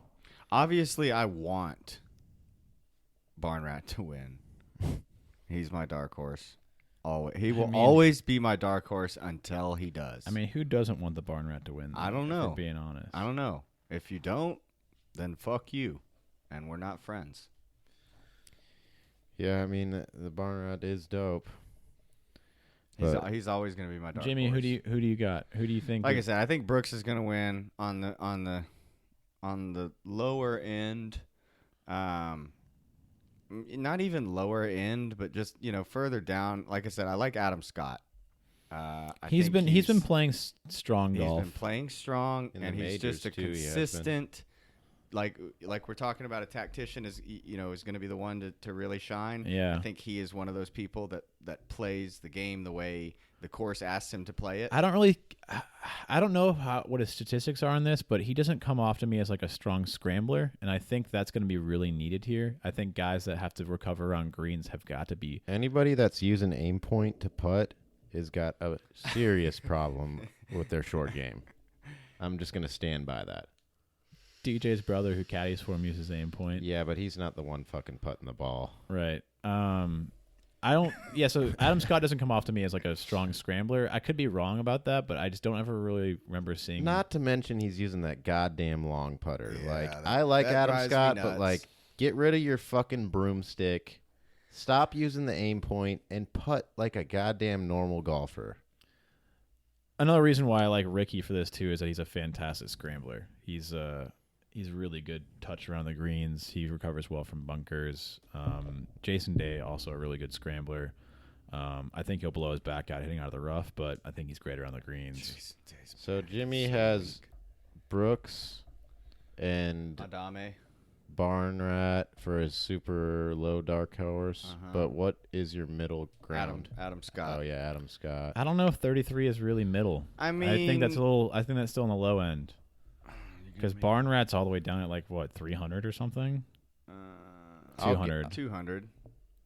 Obviously, I want Barn Rat to win. He's my dark horse. He will always be my dark horse until he does. I mean, who doesn't want the Barn Rat to win? I don't if know. we're being honest. I don't know. If you don't, then fuck you, and we're not friends. Yeah, I mean the Barn Rat is dope. He's always going to be my dark Jimmy, horse. who do you got? Who do you think? Like I said, I think Brooks is going to win on the lower end. Not even lower end, but just further down. Like I said, I like Adam Scott. He's been playing strong golf. He's been playing strong, In and the he's just a majors, too, he has been. consistent. Like we're talking about, a tactician is going to be the one to really shine. Yeah. I think he is one of those people that plays the game the way the course asks him to play it. I don't know what his statistics are on this, but he doesn't come off to me as like a strong scrambler, and I think that's going to be really needed here. I think guys that have to recover on greens have got to be. Anybody that's using aim point to putt has got a serious problem with their short game. I'm just going to stand by that. DJ's brother, who caddies for him, uses aim point. Yeah, but he's not the one fucking putting the ball. Right. I don't. Yeah. So Adam Scott doesn't come off to me as like a strong scrambler. I could be wrong about that, but I just don't ever really remember seeing. Not to mention he's using that goddamn long putter. Yeah, like that- I like that Adam drives me Scott, but nuts. like get rid of your fucking broomstick. Stop using the aim point and putt like a goddamn normal golfer. Another reason why I like Ricky for this too is that he's a fantastic scrambler. He's really good touch around the greens. He recovers well from bunkers. Jason Day, also a really good scrambler. I think he'll blow his back out hitting out of the rough, but I think he's great around the greens. So Jimmy has Brooks and Adame. Barn Rat for his super low dark horse. Uh-huh. But what is your middle ground? Adam Scott. Oh yeah, Adam Scott. I don't know if 33 is really middle. I mean, I think that's still on the low end. Because Barn Rat's all the way down at like what 300 or something. 200. 200.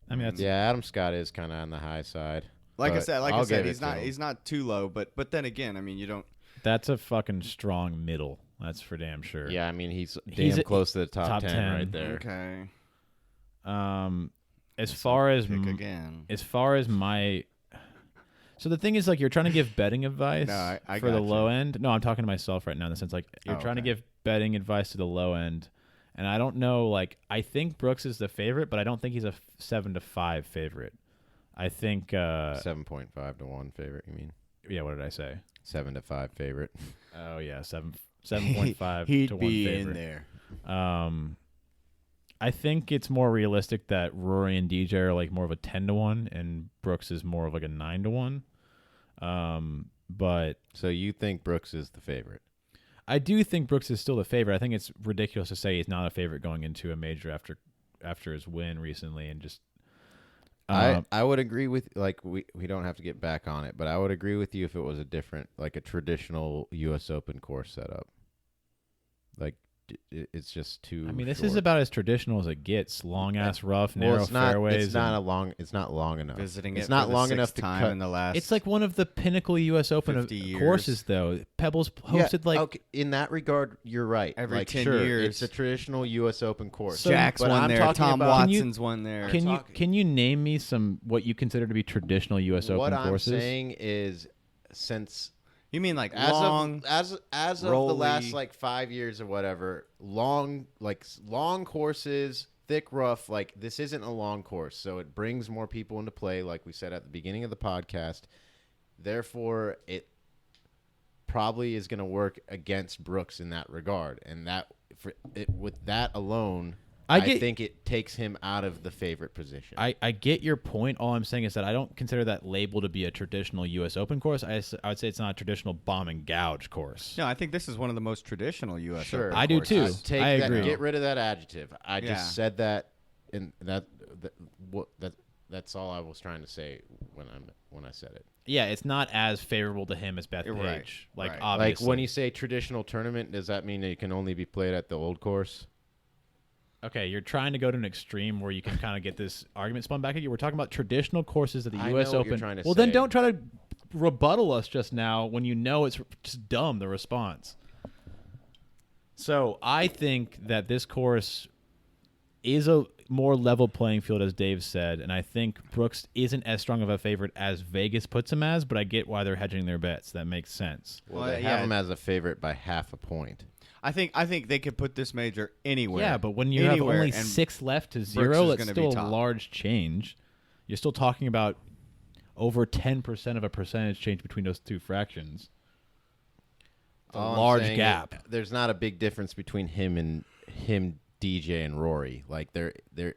I mean that's Yeah, Adam Scott is kind of on the high side. Like I But said, I'll give it he's to him. not too low, but then again, I mean, you don't. that's a fucking strong middle. That's for damn sure. Yeah, I mean he's He's damn a- close to the top 10 10. right there. Okay. As far as Pick again. as far as my so the thing is like you're trying to give betting advice No, I for the gotcha. low end. No, I'm talking to myself right now in the sense like you're Oh, trying to okay. give betting advice to the low end. And I don't know, like I think Brooks is the favorite, but I don't think he's a 7-5 favorite. I think 7.5 to 1 favorite, you mean? yeah, what did I say? 7 to 5 favorite. Oh yeah, 7.5 He'd to 1 be favorite. in there. I think it's more realistic that Rory and DJ are like more of a 10 to 1 and Brooks is more of like a 9 to 1. But So you think Brooks is the favorite? I do think Brooks is still the favorite. I think it's ridiculous to say he's not a favorite going into a major after his win recently and just I would agree with like we don't have to get back on it, but I would agree with you if it was a different like a traditional US Open course setup. Like it's just too I mean, this short. is about as traditional as it gets. Long ass rough, narrow it's not, fairways. It's not and- it's not long enough. Visiting it's it not for the long sixth enough to time cut. in the last. It's like one of the pinnacle U.S. Open of 50 years. courses, though. Pebbles hosted like okay, in that regard, you're right. Every like, 10 sure, years. it's a traditional U.S. Open course. So- Jack's but won I'm there. talking Tom about- Watson's won there. Can you name me some what you consider to be traditional U.S. what Open I'm courses? saying is, since You mean like as long? of the rolly- last like 5 years or whatever, long courses, thick rough, like this isn't a long course, so it brings more people into play, like we said at the beginning of the podcast. Therefore, it probably is going to work against Brooks in that regard, and with that alone, I think it takes him out of the favorite position. I get your point. All I'm saying is that I don't consider that label to be a traditional U.S. Open course. I would say it's not a traditional bomb and gouge course. No, I think this is one of the most traditional U.S. Sure. Open I do courses. too. I agree. Get rid of that adjective. I Yeah. just said that, and that's all I was trying to say when I said it. Yeah, it's not as favorable to him as Beth You're Page. right. Like Right. obviously, Like when you say traditional tournament, does that mean it can only be played at the old course? okay, you're trying to go to an extreme where you can kind of get this argument spun back at you. We're talking about traditional courses of the I U.S. know what you're Open. trying to Well, then say. don't try to rebuttal us just now when you know it's just dumb, the response. So I think that this course is a more level playing field, as Dave said, and I think Brooks isn't as strong of a favorite as Vegas puts him as, but I get why they're hedging their bets. That makes sense. Well, Well, they yeah. have him as a favorite by half a point. I think they could put this major anywhere. Yeah, but when you have Anywhere, only and 6 left to Brooks 0, is that's gonna still be a top. large change. You're still talking about over 10% of a percentage change between those two fractions. It's a All I'm large saying gap. is there's not a big difference between him, DJ, and Rory. Like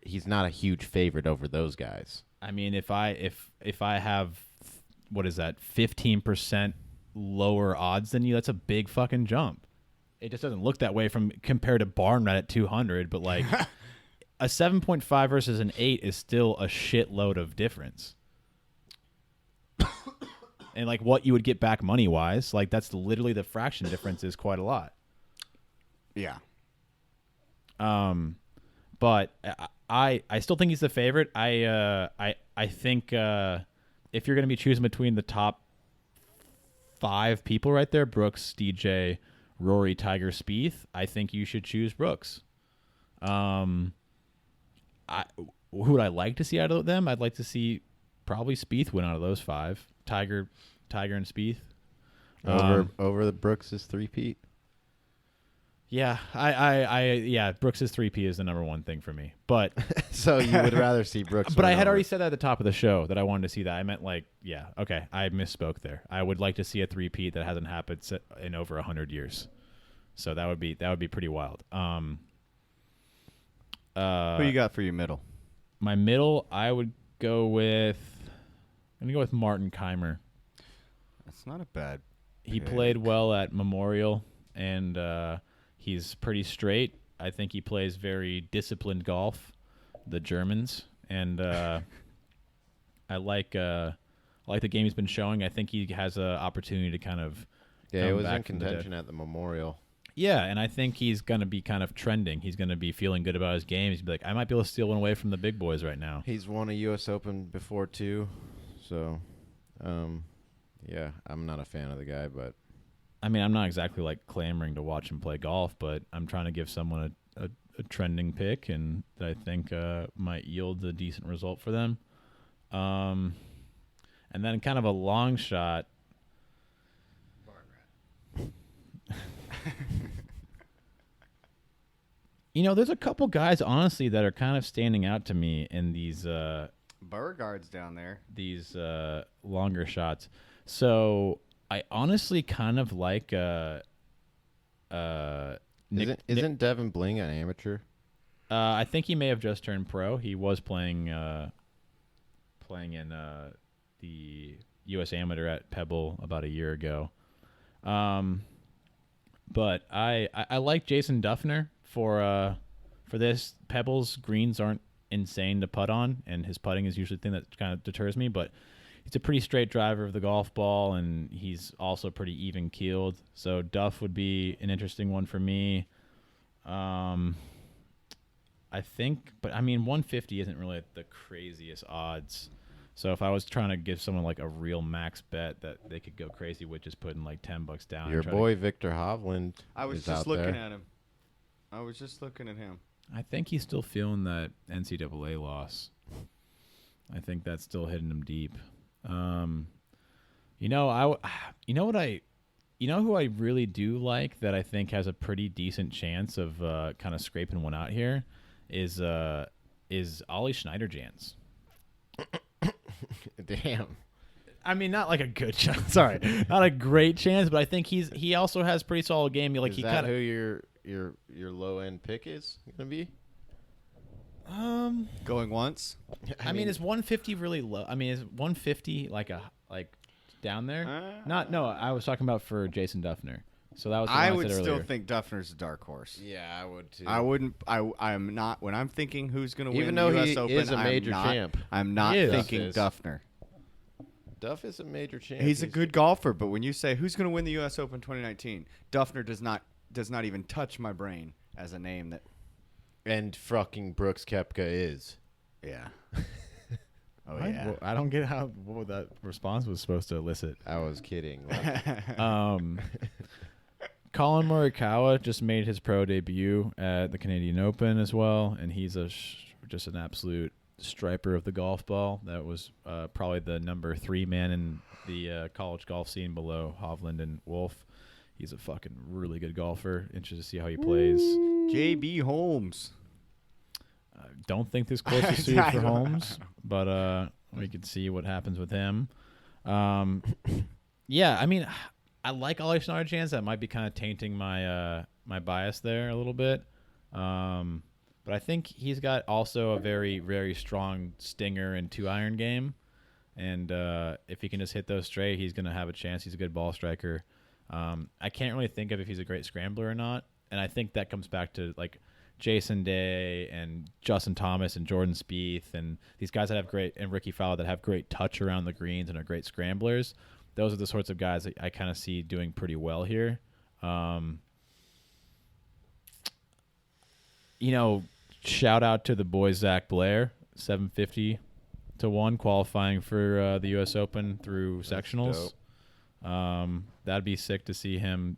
he's not a huge favorite over those guys. I mean, if I have, what is that, 15% lower odds than you, that's a big fucking jump. It just doesn't look that way from compared to Barnett at 200, but like a 7.5 versus an 8 is still a shitload of difference. and like what you would get back money wise, like that's literally the fraction difference is quite a lot. Yeah. But I still think he's the favorite. I think if you're going to be choosing between the top 5 people right there, Brooks, DJ, Rory, Tiger, Spieth, I think you should choose Brooks. Who would I like to see out of them? I'd like to see probably Spieth win out of those 5. Tiger and Spieth. Over the Brooks' three-peat. Yeah, yeah, Brooks' 3P is the number one thing for me. But So you would rather see Brooks. but I win had over- already said that at the top of the show that I wanted to see that. I meant like, yeah, okay, I misspoke there. I would like to see a 3P that hasn't happened in over 100 years. So that would be pretty wild. Who you got for your middle? My middle, I would go with. I'm gonna go with Martin Keimer. That's not a bad. He pick. played well at Memorial, and he's pretty straight. I think he plays very disciplined golf, the Germans, and I like the game he's been showing. I think he has an opportunity to kind of Yeah, come it was back in from the dead. contention at the Memorial. Yeah, and I think he's going to be kind of trending. He's going to be feeling good about his game. He's be like, I might be able to steal one away from the big boys right now. He's won a U.S. Open before too, so yeah, I'm not a fan of the guy, but I mean, I'm not exactly like clamoring to watch him play golf, but I'm trying to give someone a trending pick and that I think might yield a decent result for them. And then kind of a long shot. You know, there's a couple guys, honestly, that are kind of standing out to me in these Beauregard's down there. Longer shots. So I honestly kind of like isn't Devin Bling an amateur? I think he may have just turned pro. He was playing in the U.S. Amateur at Pebble about a year ago. But I like Jason Duffner for this. Pebble's greens aren't insane to putt on, and his putting is usually the thing that kind of deters me. But he's a pretty straight driver of the golf ball, and he's also pretty even keeled. So Duff would be an interesting one for me. I think, but I mean, 150 isn't really the craziest odds. So if I was trying to give someone like a real max bet that they could go crazy with, just putting like $10 down. Your and try boy Victor Hovland. I was is just out looking there. at him. I was just looking at him. I think he's still feeling that NCAA loss. I think that's still hitting him deep. You know who I really do like that I think has a pretty decent chance of kind of scraping one out here is Ollie Schneiderjans. Damn. I mean, not like a good chance. Sorry, not a great chance, but I think he also has pretty solid game. Like Is he that kind who of your low end pick is gonna be? Going once. I mean, is 150 really low? I mean, is 150 like down there? No. I was talking about for Jason Duffner. So that was the one I I would said still earlier. think Duffner's a dark horse. Yeah, I would too. I wouldn't. I'm not. When I'm thinking who's going to win Even the though U.S. he Open, is a major I'm not, champ. I'm not He is. thinking Duff is. Duffner. Duff is a major champ. He's a good golfer, but when you say who's going to win the U.S. Open 2019, Duffner does not even touch my brain as a name that. And fucking Brooks Koepka is. Yeah. Oh yeah. Well, I don't get what that response was supposed to elicit. I was kidding. Colin Morikawa just made his pro debut at the Canadian Open as well, and he's just an absolute striper of the golf ball. That was probably the number 3 man in the college golf scene below Hovland and Wolf. He's a fucking really good golfer. Interested to see how he plays. J.B. Holmes. Don't think this course is suited for Holmes, but we can see what happens with him. Yeah, I mean, I like Ollie Schneiderjans. That might be kind of tainting my my bias there a little bit. But I think he's got also a very, very strong stinger and 2-iron game. And if he can just hit those straight, he's going to have a chance. He's a good ball striker. I can't really think of if he's a great scrambler or not. And I think that comes back to like Jason Day and Justin Thomas and Jordan Spieth and these guys that have great, and Ricky Fowler that have great touch around the greens and are great scramblers. those are the sorts of guys that I kind of see doing pretty well here. Shout out to the boy Zach Blair, 750 to 1 qualifying for the U.S. Open through sectionals. That'd be sick to see him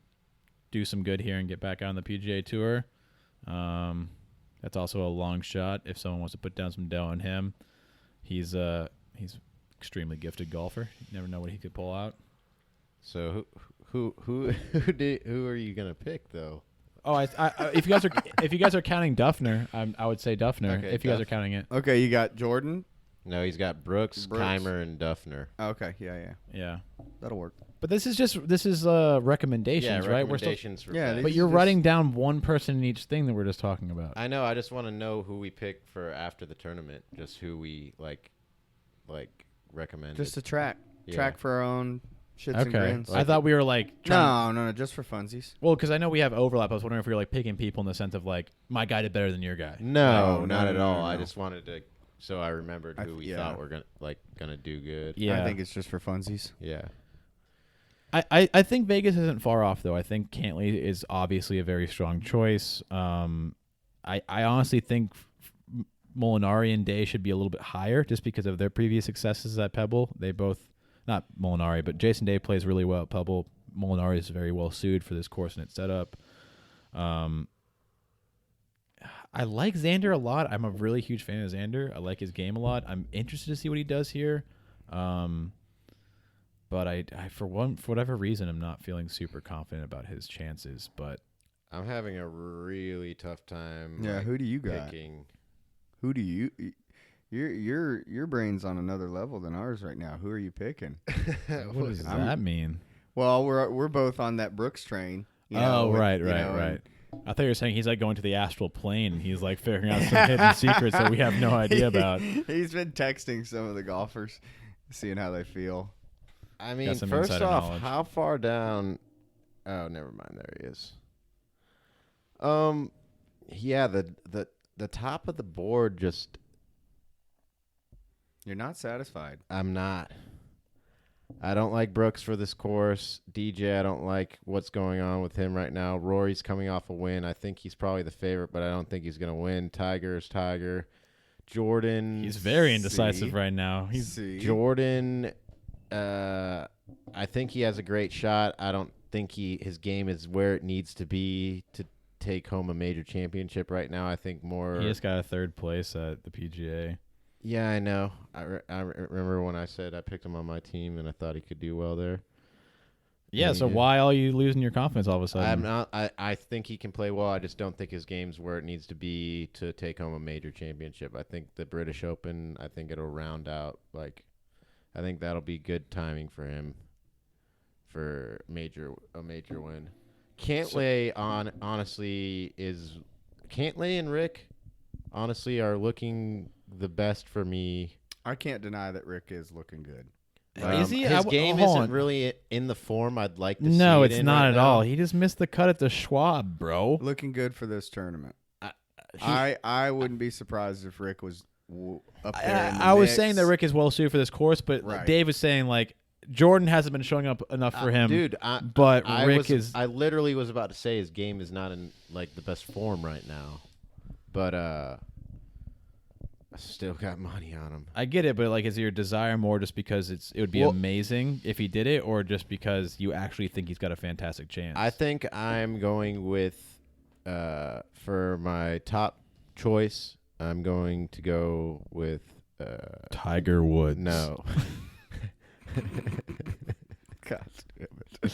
do some good here and get back on the PGA Tour. That's also a long shot if someone wants to put down some dough on him. He's extremely gifted golfer. You never know what he could pull out. So who are you gonna pick though? Oh, if you guys are counting Duffner, I would say Duffner. Okay, if you guys are counting it. Okay, you got Jordan. No, he's got Brooks, Keimer, and Duffner. Okay, yeah. That'll work. But this is recommendations, right? Recommendations for Yeah, picks. But you're writing down one person in each thing that we're just talking about. I know. I just want to know who we pick for after the tournament. Just who we like recommend. Just a track Yeah. for our own shits and grins. I thought we were like trying No, just for funsies. Well, because I know we have overlap. I was wondering if we were like picking people in the sense of like my guy did better than your guy. No, No, not no, at no, all. no, I no. just wanted to, so I remembered who we thought were gonna do good. Yeah, I think it's just for funsies. Yeah. I think Vegas isn't far off though. I think Cantley is obviously a very strong choice. I honestly think Molinari and Day should be a little bit higher just because of their previous successes at Pebble. They both, not Molinari, but Jason Day plays really well at Pebble. Molinari is very well suited for this course and its setup. I like Xander a lot. I'm a really huge fan of Xander. I like his game a lot. I'm interested to see what he does here. But I for whatever reason, I'm not feeling super confident about his chances. But I'm having a really tough time. Yeah, who do you got? Picking. Who do you? Your brain's on another level than ours right now. Who are you picking? what does that mean? Well, we're both on that Brooks train. Right. I thought you were saying he's like going to the astral plane and he's like figuring out some hidden secrets that we have no idea about. He's been texting some of the golfers, seeing how they feel. I mean, first off, how far down? Oh, never mind. There he is. Yeah, the top of the board just. You're not satisfied. I'm not. I don't like Brooks for this course. DJ, I don't like what's going on with him right now. Rory's coming off a win. I think he's probably the favorite, but I don't think he's going to win. Tiger's Tiger. Jordan. He's very indecisive right now. Jordan, I think he has a great shot. I don't think his game is where it needs to be to take home a major championship right now. I think more. He just got a third place at the PGA. Yeah, I know. I remember when I said I picked him on my team and I thought he could do well there. Yeah, so why are you losing your confidence all of a sudden? I'm not. I think he can play well. I just don't think his game's where it needs to be to take home a major championship. I think the British Open, I think it'll round out. I think that'll be good timing for him for a major win. Cantlay Cantlay and Rick honestly are looking the best for me. I can't deny that Rick is looking good. Is he? His game isn't really in the form I'd like to see. No, it it's in not right at now. all. He just missed the cut at the Schwab, bro. Looking good for this tournament. I wouldn't be surprised if Rick was up there. In the I was mix. saying that Rick is well suited for this course, but Right. Dave was saying like Jordan hasn't been showing up enough for him, dude. but Rick is. I literally was about to say his game is not in the best form right now, but I still got money on him. I get it, but is your desire more just because it would be amazing if he did it, or just because you actually think he's got a fantastic chance? I think I'm going with for my top choice. I'm going to go with Tiger Woods. No. God damn it.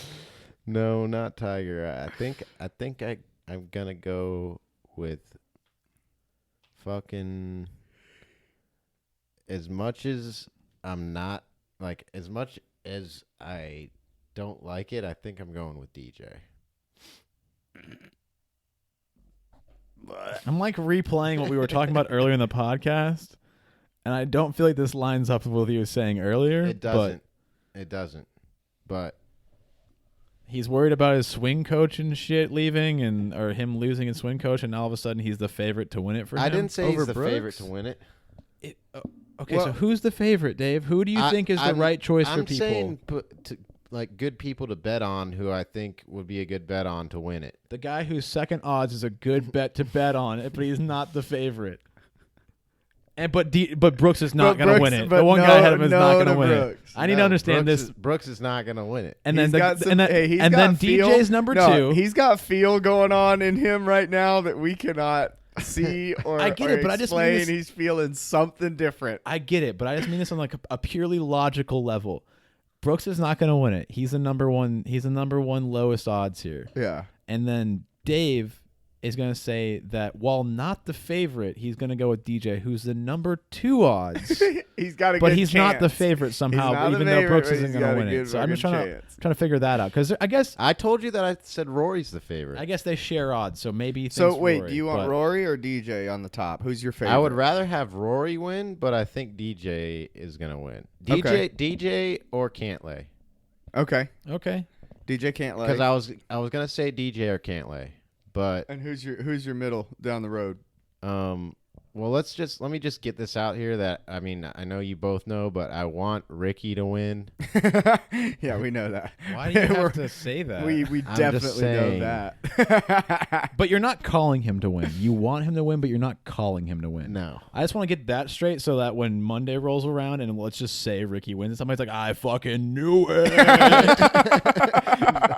No, not Tiger. I think I'm gonna go with fucking. As much as I'm not as much as I don't like it, I think I'm going with DJ. I'm replaying what we were talking about earlier in the podcast, and I don't feel like this lines up with what he was saying earlier. It doesn't. It doesn't. But he's worried about his swing coach and shit leaving, or him losing his swing coach, and all of a sudden he's the favorite to win it for him. I didn't say over he's the Brooks? favorite to win it. Okay, so who's the favorite, Dave? Who do you think is the right choice for people? I'm saying like good people to bet on who I think would be a good bet on to win it. The guy whose second odds is a good bet to bet on, but he's not the favorite. And but Brooks is not going to win it. The one guy ahead of him is not going to win it. I need to understand Brooks this. Brooks is not going to win it. And then he's got DJ's number two. He's got feel going on in him right now that we cannot see or I get it, but I just mean explain. this- He's feeling something different. I get it, but I just mean this on like a purely logical level. Brooks is not going to win it. He's the number one. He's the number one lowest odds here. Yeah. And then Dave is going to say that while not the favorite, he's going to go with DJ, who's the number 2 odds. He's got a But good he's chance. not the favorite somehow, not the even though favorite, Brooks but isn't he's going to got a win it. good So I'm just fucking trying chance. to figure that out because I guess I told you that I said Rory's the favorite. I guess they share odds, so maybe. He So thinks wait, Rory, do you want but Rory or DJ on the top? Who's your favorite? I would rather have Rory win, but I think DJ is going to win. Okay. DJ or Cantlay. Okay. Okay. DJ can't lay. Because I was going to say DJ or Cantlay. But And who's your middle down the road? well, let me just get this out here that I mean, I know you both know, but I want Ricky to win. Yeah, we know that. Why do you have to say that? We I'm just definitely know saying. that. But you're not calling him to win. You want him to win, but you're not calling him to win. No. I just want to get that straight so that when Monday rolls around and let's just say Ricky wins, and somebody's like, I fucking knew it.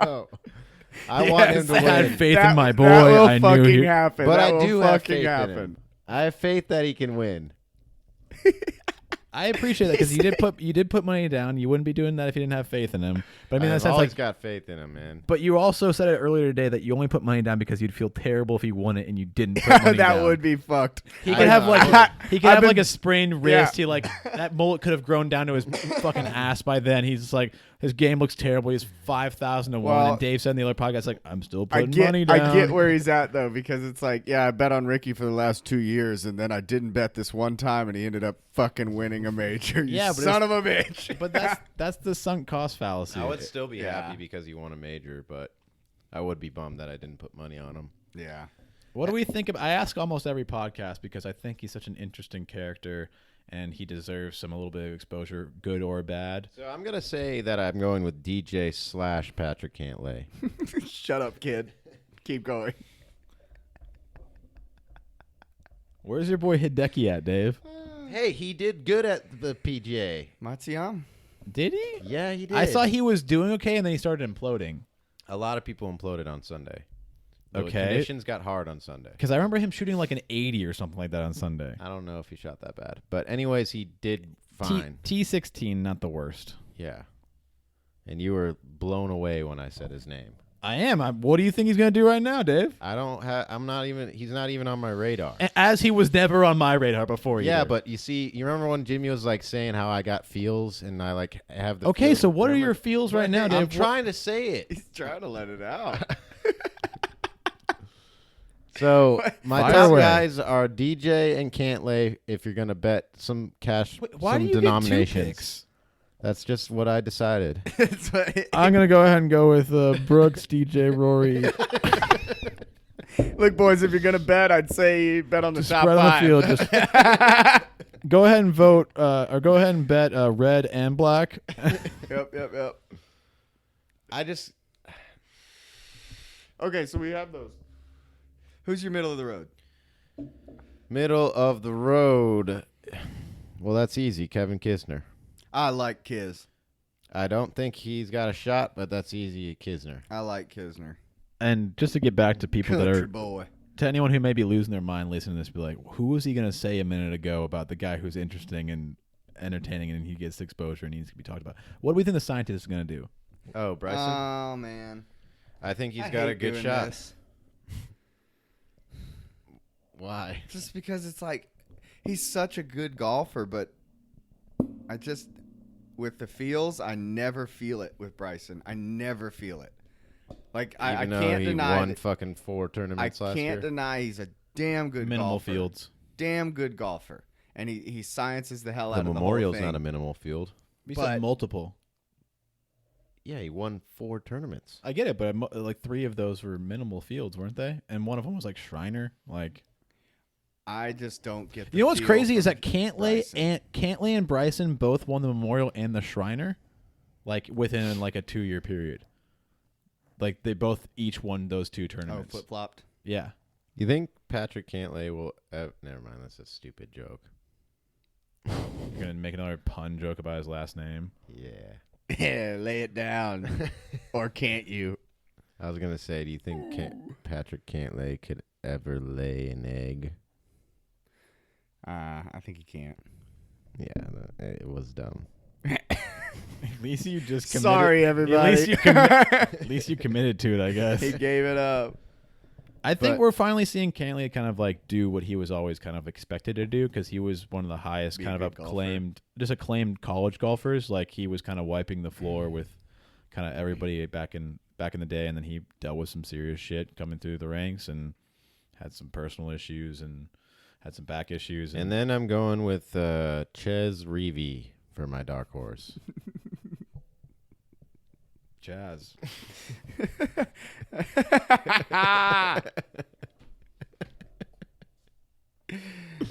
No. I want him to I had win. faith in my boy. That will I knew fucking he. happen. But That I will do have fucking faith happen. in him. I have faith that he can win. I appreciate that because you did put money down. You wouldn't be doing that if you didn't have faith in him. But I mean, that I've sounds always like. got faith in him, man. But you also said it earlier today that you only put money down because you'd feel terrible if he won it and you didn't put money down. That would be fucked. He could have like he could I've have been- like a sprained wrist. He like that mullet could have grown down to his fucking ass by then. He's just like his game looks terrible. He's 5,000 to 1. Well, And Dave said in the other podcast like I'm still I putting money get, down. I get where he's at though, because it's like, yeah, I bet on Ricky for the last 2 years, and then I didn't bet this one time, and he ended up fucking winning a major. You Yeah, but son of a bitch. But that's the sunk cost fallacy. I would still be Yeah. happy because he won a major, but I would be bummed that I didn't put money on him. Yeah. What do we think of? I ask almost every podcast because I think he's such an interesting character and he deserves a little bit of exposure, good or bad. So I'm gonna say that I'm going with DJ / Patrick Cantlay. Shut up, kid. Keep going. Where's your boy Hideki at, Dave? Hey, he did good at the PGA. Matsuyama? Did he? Yeah, he did. I thought he was doing okay and then he started imploding. a lot of people imploded on Sunday. The Okay. conditions got hard on Sunday. Because I remember him shooting like an 80 or something like that on Sunday. I don't know if he shot that bad, but anyways, he did fine. T16, not the worst. Yeah, and you were blown away when I said his name. I am. What do you think he's going to do right now, Dave? I don't have. I'm not even. He's not even on my radar. As he was never on my radar before. Yeah, either. but you see, you remember when Jimmy was like saying how I got feels and I like have the. Okay, feels? so what are Remember? your feels right now, Dave? I'm trying to say it. He's trying to let it out. So my Fire top away. guys are DJ and Cantlay. If you're gonna bet some cash, Why some do you get 2 denominations. picks? That's Just what I decided. It's like- I'm going to go ahead and go with Brooks, DJ, Rory. Look, boys, if you're gonna bet, I'd say bet on the Just top spread on the 5. field. Just go ahead and vote, or go ahead and bet red and black. Yep. I just Okay, so we have those. Who's your middle of the road? middle of the road. Well, that's easy. Kevin Kisner. I like Kiz. I don't think he's got a shot, but that's easy. Kisner. I like Kisner. And just to get back to people that Country are, boy. to anyone who may be losing their mind listening to this, be like, who was he going to say a minute ago about the guy who's interesting and entertaining and he gets exposure and needs to be talked about? What do we think the scientist is going to do? Oh, Bryson. Oh man, I think he's I got a hate good doing shot. this. Why? Just because it's like he's such a good golfer, but I just with the feels, I never feel it with Bryson. I never feel it. Like I Even though can't he deny. won that- fucking 4 I tournaments last year. can't deny he's a damn good Minimal golfer. fields. Damn good golfer, and he sciences the hell The out of Memorial's the whole not a thing. minimal field. We But- said multiple. Yeah, he won 4 tournaments. I get it, but like 3 of those were minimal fields, weren't they? And one of them was like Shriner. Like, I just don't get. The you know what's feel crazy is from that Cantlay Bryson. and Bryson both won the Memorial and the Shriner. like within like a 2-year period. Like they both each won those 2 tournaments. flip flopped. Yeah. You think Patrick Cantlay will? Never mind. That's a stupid joke. You're gonna make another pun joke about his last name. Yeah. Yeah, lay it down, or can't you? I was gonna say, do you think Patrick Cantlay could ever lay an egg? I think he can't. Yeah, it was dumb. At least you just committed. Sorry, everybody. At least you committed to it, I guess. He gave it up. I think But- we're finally seeing Cantlay kind of like do what he was always kind of expected to do, because he was one of the highest Be a kind of good acclaimed college golfers. Like he was kind of wiping the floor with kind of everybody back in the day, and then he dealt with some serious shit coming through the ranks and had some personal issues and had some back issues. And then I'm going with Ches Reavie for my dark horse. Jazz.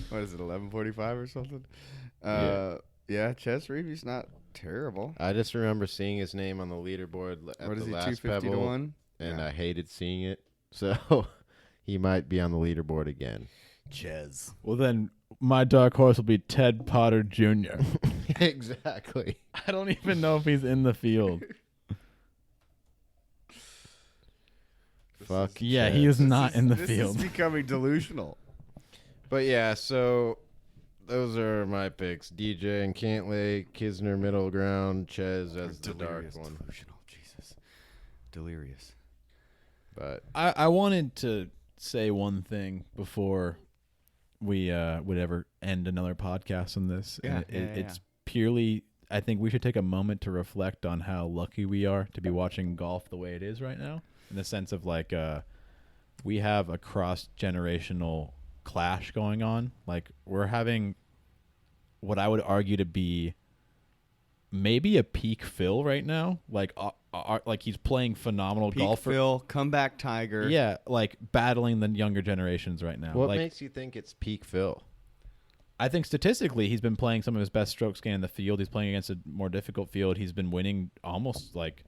What is it, 11:45 or something? Yeah, Ches Reavie's not terrible. I just remember seeing his name on the leaderboard at What the is he, last 250 Pebble, to 1? and Yeah. I hated seeing it. So he might be on the leaderboard again. Ches. Well, then my dark horse will be Ted Potter Jr. Exactly. I don't even know if he's in the field. Fuck. Yeah, Ches. he is not in the This field. is becoming delusional. But yeah, so those are my picks: DJ and Cantlay, Kisner middle ground, Ches as the dark one. Delusional, Jesus. Delirious. But I wanted to say one thing before we would ever end another podcast on this. Yeah, And yeah. It's purely, I think we should take a moment to reflect on how lucky we are to be watching golf the way it is right now, in the sense of like we have a cross-generational clash going on. Like we're having what I would argue to be maybe a peak Phil right now. Like like he's playing phenomenal Peak golf. Phil, comeback Tiger. Yeah, like battling the younger generations right now. what Like makes you think it's peak Phil? I think statistically he's been playing some of his best strokes gained in the field. He's playing against a more difficult field. He's been winning almost like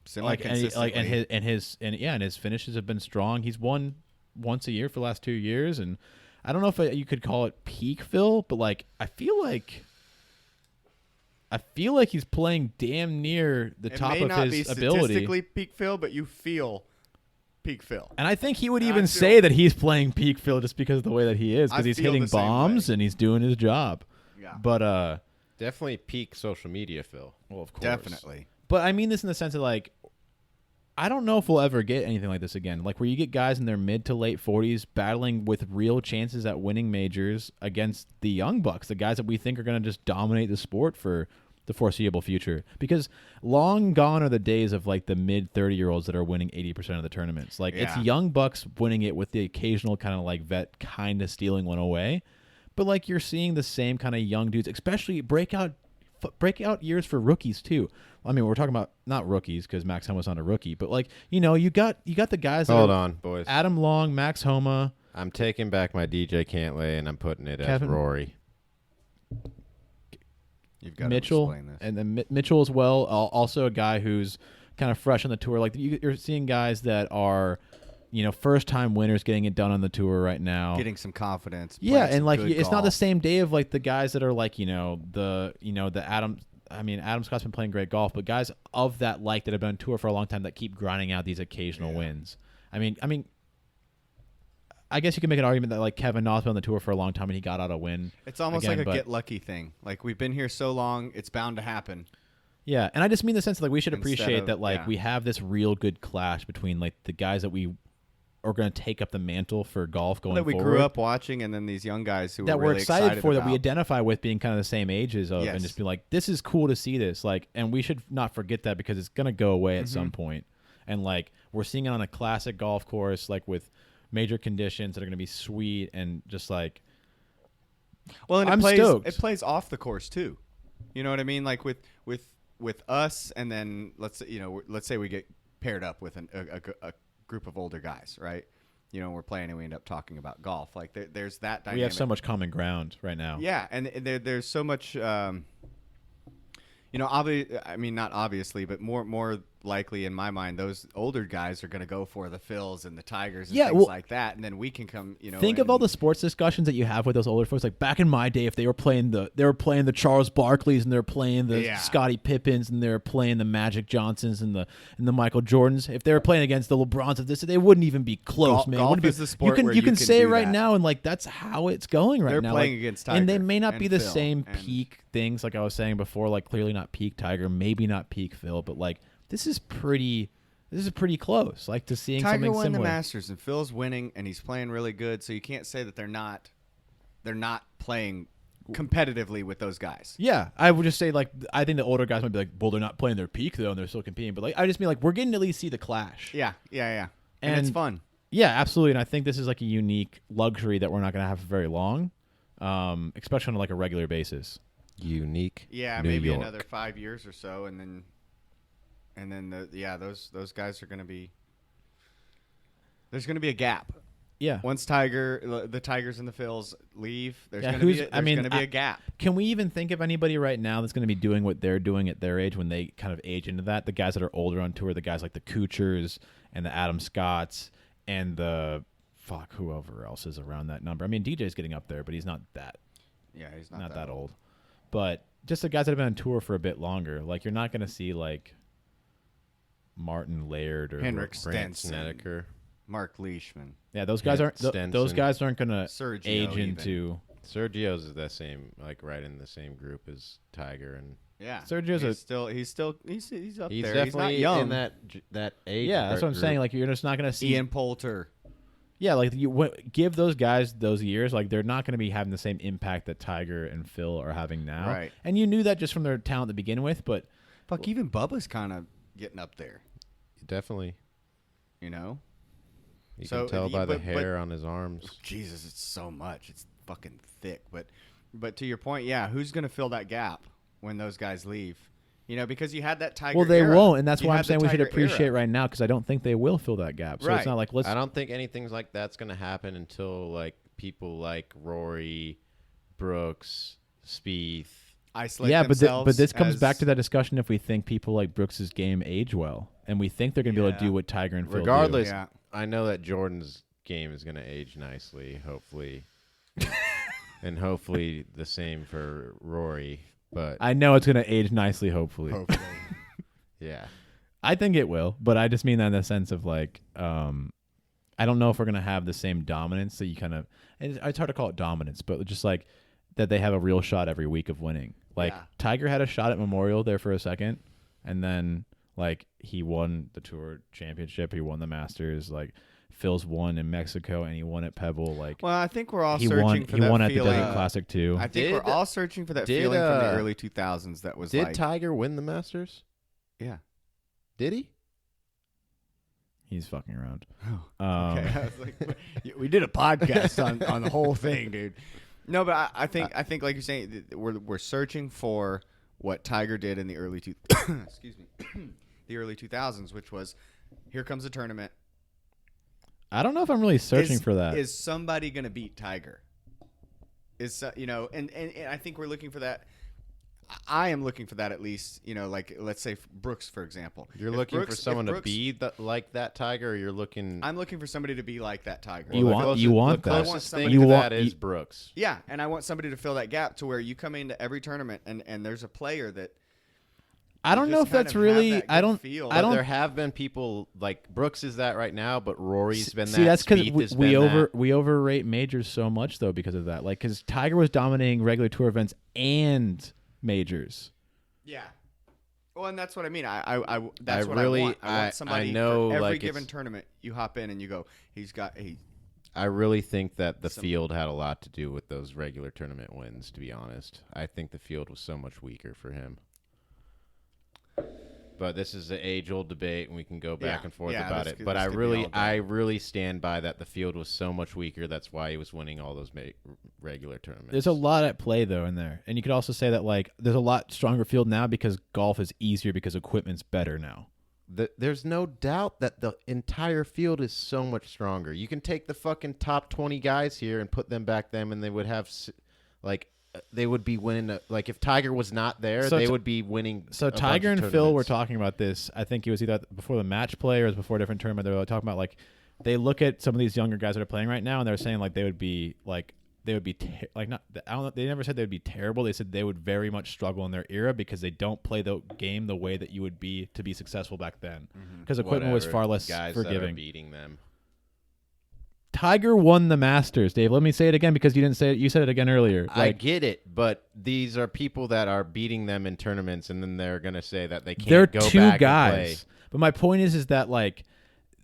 Semi-consistently. and his finishes have been strong. He's won once a year for the last 2 years, and I don't know if you could call it peak Phil, but like I feel like he's playing damn near the top It may of not be his ability. statistically peak Phil, but you feel peak Phil. And I think he would And I even feel- say that he's playing peak Phil just because of the way that he is, I because he's feel hitting the same bombs way. and he's doing his job. Yeah, But Definitely peak social media Phil. well, of course, definitely. But I mean this in the sense of like, I don't know if we'll ever get anything like this again. Like where you get guys in their mid to late 40s battling with real chances at winning majors against the young bucks, the guys that we think are going to just dominate the sport for the foreseeable future. Because long gone are the days of like the mid 30-year-olds that are winning 80% of the tournaments. Like it's Yeah. young bucks winning it with the occasional kind of like vet kind of stealing one away. But like you're seeing the same kind of young dudes, especially breakout years for rookies too. I mean, we're talking about not rookies because Max Homa's not a rookie, but like you got the guys. That Hold are on, boys. Adam Long, Max Homa. I'm taking back my DJ Cantlay and I'm putting it Kevin- as Rory. You've got Mitchell, to explain this. and then Mitchell as well. Also a guy who's kind of fresh on the tour. Like you're seeing guys that are, first time winners getting it done on the tour right now. Getting some confidence. Yeah, playing some and like good it's not the golf. same day of like the guys that are like the Adam. I mean, Adam Scott's been playing great golf, but guys of that like that have been on tour for a long time that keep grinding out these occasional wins. I mean, I guess you can make an argument that like Kevin Na's been on the tour for a long time and he got out a win. It's almost again, like a but- get lucky thing. Like we've been here so long, it's bound to happen. Yeah, and I just mean the sense that like we should Instead appreciate of- that like yeah. we have this real good clash between like the guys that we are going to take up the mantle for golf going That we forward. grew up watching, and then these young guys who that we're we're really excited for, that we about. identify with being kind of the same ages of, and Yes. just be like, this is cool to see this. Like, and we should not forget that because it's going to go away at some point. And like, we're seeing it on a classic golf course, like with major conditions that are going to be sweet and just like, Well, and I'm stoked. it plays off the course too. You know what I mean? Like with us, and then let's say we get paired up with a group of older guys, right? We're playing and we end up talking about golf. Like there's that dynamic. we have so much common ground right now. Yeah, and there's so much. You know, I mean, not obviously, but more likely in my mind, those older guys are going to go for the Phils and the Tigers and things like that, and then we can come. You know, think of all the sports discussions that you have with those older folks. Like back in my day, if they were playing the Charles Barkleys and they're playing the Scottie Pippens and they're playing the Magic Johnsons and the Michael Jordans. If they were playing against the LeBrons of this, they wouldn't even be close, man. Golf is the sport you can say it right that. now, and like that's how it's going right They're now. playing like, against Tiger, and they may not be the Phil same peak things like I was saying before. Like clearly not peak Tiger, maybe not peak Phil, but like this is pretty close. Like to seeing Tiger something won similar. the Masters and Phil's winning, and he's playing really good. So you can't say that they're not playing competitively with those guys. Yeah, I would just say like I think the older guys might be like, well, they're not playing their peak though, and they're still competing. But like I just mean like we're getting to at least see the clash. Yeah, and it's fun. Yeah, absolutely. And I think this is like a unique luxury that we're not going to have for very long, especially on like a regular basis. Unique. Yeah, New maybe York. another 5 years or so, and then those guys are going to be. There's going to be a gap. Yeah. Once the Tigers and the Phils leave, there's going to be a gap. Can we even think of anybody right now that's going to be doing what they're doing at their age when they kind of age into that? The guys that are older on tour, the guys like the Kuchers and the Adam Scotts and the whoever else is around that number. I mean, DJ's getting up there, but he's not that. Yeah, he's not that old. But just the guys that have been on tour for a bit longer. Like you're not going to see like Martin Laird or Henrik Brant Stenson, Snedeker. Mark Leishman. Yeah, those guys aren't. Those guys aren't going to Sergio age even. into. Sergio's is the same, like right in the same group as Tiger, and Yeah, Sergio's he's up he's there. definitely He's not young. in that age. Yeah, that's what I'm group. saying. Like you're just not going to see. Ian Poulter. Yeah, like give those guys those years, like they're not going to be having the same impact that Tiger and Phil are having now. Right. And you knew that just from their talent to begin with, but Fuck, even Bubba's kind of getting up there. Definitely. You know. You So, can tell by the but- hair on his arms. Jesus, it's so much. It's fucking thick. But to your point, yeah, who's going to fill that gap when those guys leave? You know, because you had that Tiger. well, they era. won't, and that's You why I'm had the saying we should Tiger appreciate era. right now because I don't think they will fill that gap. So Right. it's not like let's. I don't think anything like that's going to happen until like people like Rory, Brooks, Spieth. Isolate Yeah, but themselves this comes as- back to that discussion if we think people like Brooks's game age well, and we think they're going to be able to do what Tiger and Phil do. Regardless, Yeah. I know that Jordan's game is going to age nicely, hopefully. And hopefully the same for Rory, but I know it's going to age nicely, hopefully. Hopefully. yeah. I think it will, but I just mean that in the sense of like, I don't know if we're gonna have the same dominance that you kind of. And it's hard to call it dominance, but just like that they have a real shot every week of winning. Like Yeah. Tiger had a shot at Memorial there for a second, and then like he won the Tour Championship, he won the Masters. Like Phil's won in Mexico, and he won at Pebble. Like Well, I think we're all he searching won. for He that won at the feeling. Desert Classic too. I think we're all searching for that feeling from the early 2000s. That was Did like, Tiger win the Masters? yeah. Did he? He's fucking around. Okay, I was like, we did a podcast on the whole thing, dude. No, but I think like you're saying, we're searching for what Tiger did in the early excuse me, the early 2000s, which was here comes a tournament. I don't know if I'm really searching for that. Is somebody going to beat Tiger? And I think we're looking for that. I am looking for that at least. You know, like let's say Brooks, for example. You're If looking Brooks- for someone if to Brooks- be like that Tiger, or you're looking. I'm looking for somebody to be like that Tiger. You want the that. closest I want thing somebody- to You that want- is you- Brooks. Yeah, and I want somebody to fill that gap to where you come into every tournament and there's a player that I don't know just if that's kind of have really. that I good don't. feel. I But don't. there have been people like Brooks is that right now, but Rory's been that. See, that's because Spieth has we been that. we overrate majors so much though because of that. Like, because Tiger was dominating regular tour events and majors. Yeah. Well, and that's what I mean. That's what really- I want. I want somebody I know, for every like, given it's- tournament. You hop in and you go, I really think that the field had a lot to do with those regular tournament wins, to be honest. I think the field was so much weaker for him. But this is an age-old debate, and we can go back Yeah. and forth Yeah, about this it. could- But this I could be really, all day. I really stand by that the field was so much weaker. That's why he was winning all those regular tournaments. There's a lot at play though in there, and you could also say that like there's a lot stronger field now because golf is easier because equipment's better now. There's no doubt that the entire field is so much stronger. You can take the fucking top 20 guys here and put them back then, and they would have like they would be winning. Like if Tiger was not there, So they t- would be winning. So a bunch Tiger of and Phil were tournaments. talking about this. I think it was either before the match play or it was before a different tournament. They were talking about like they look at some of these younger guys that are playing right now, and they're saying like they would be like not. I don't know. They never said they would be terrible. They said they would very much struggle in their era because they don't play the game the way that you would be to be successful back then. Because equipment was Whatever, far less guys that are forgiving. beating them. Tiger won the Masters, Dave. Let me say it again because you didn't say it. You said it again earlier. I get it, but these are people that are beating them in tournaments, and then they're gonna say that they can't they're go two back guys. and play. But my point is that like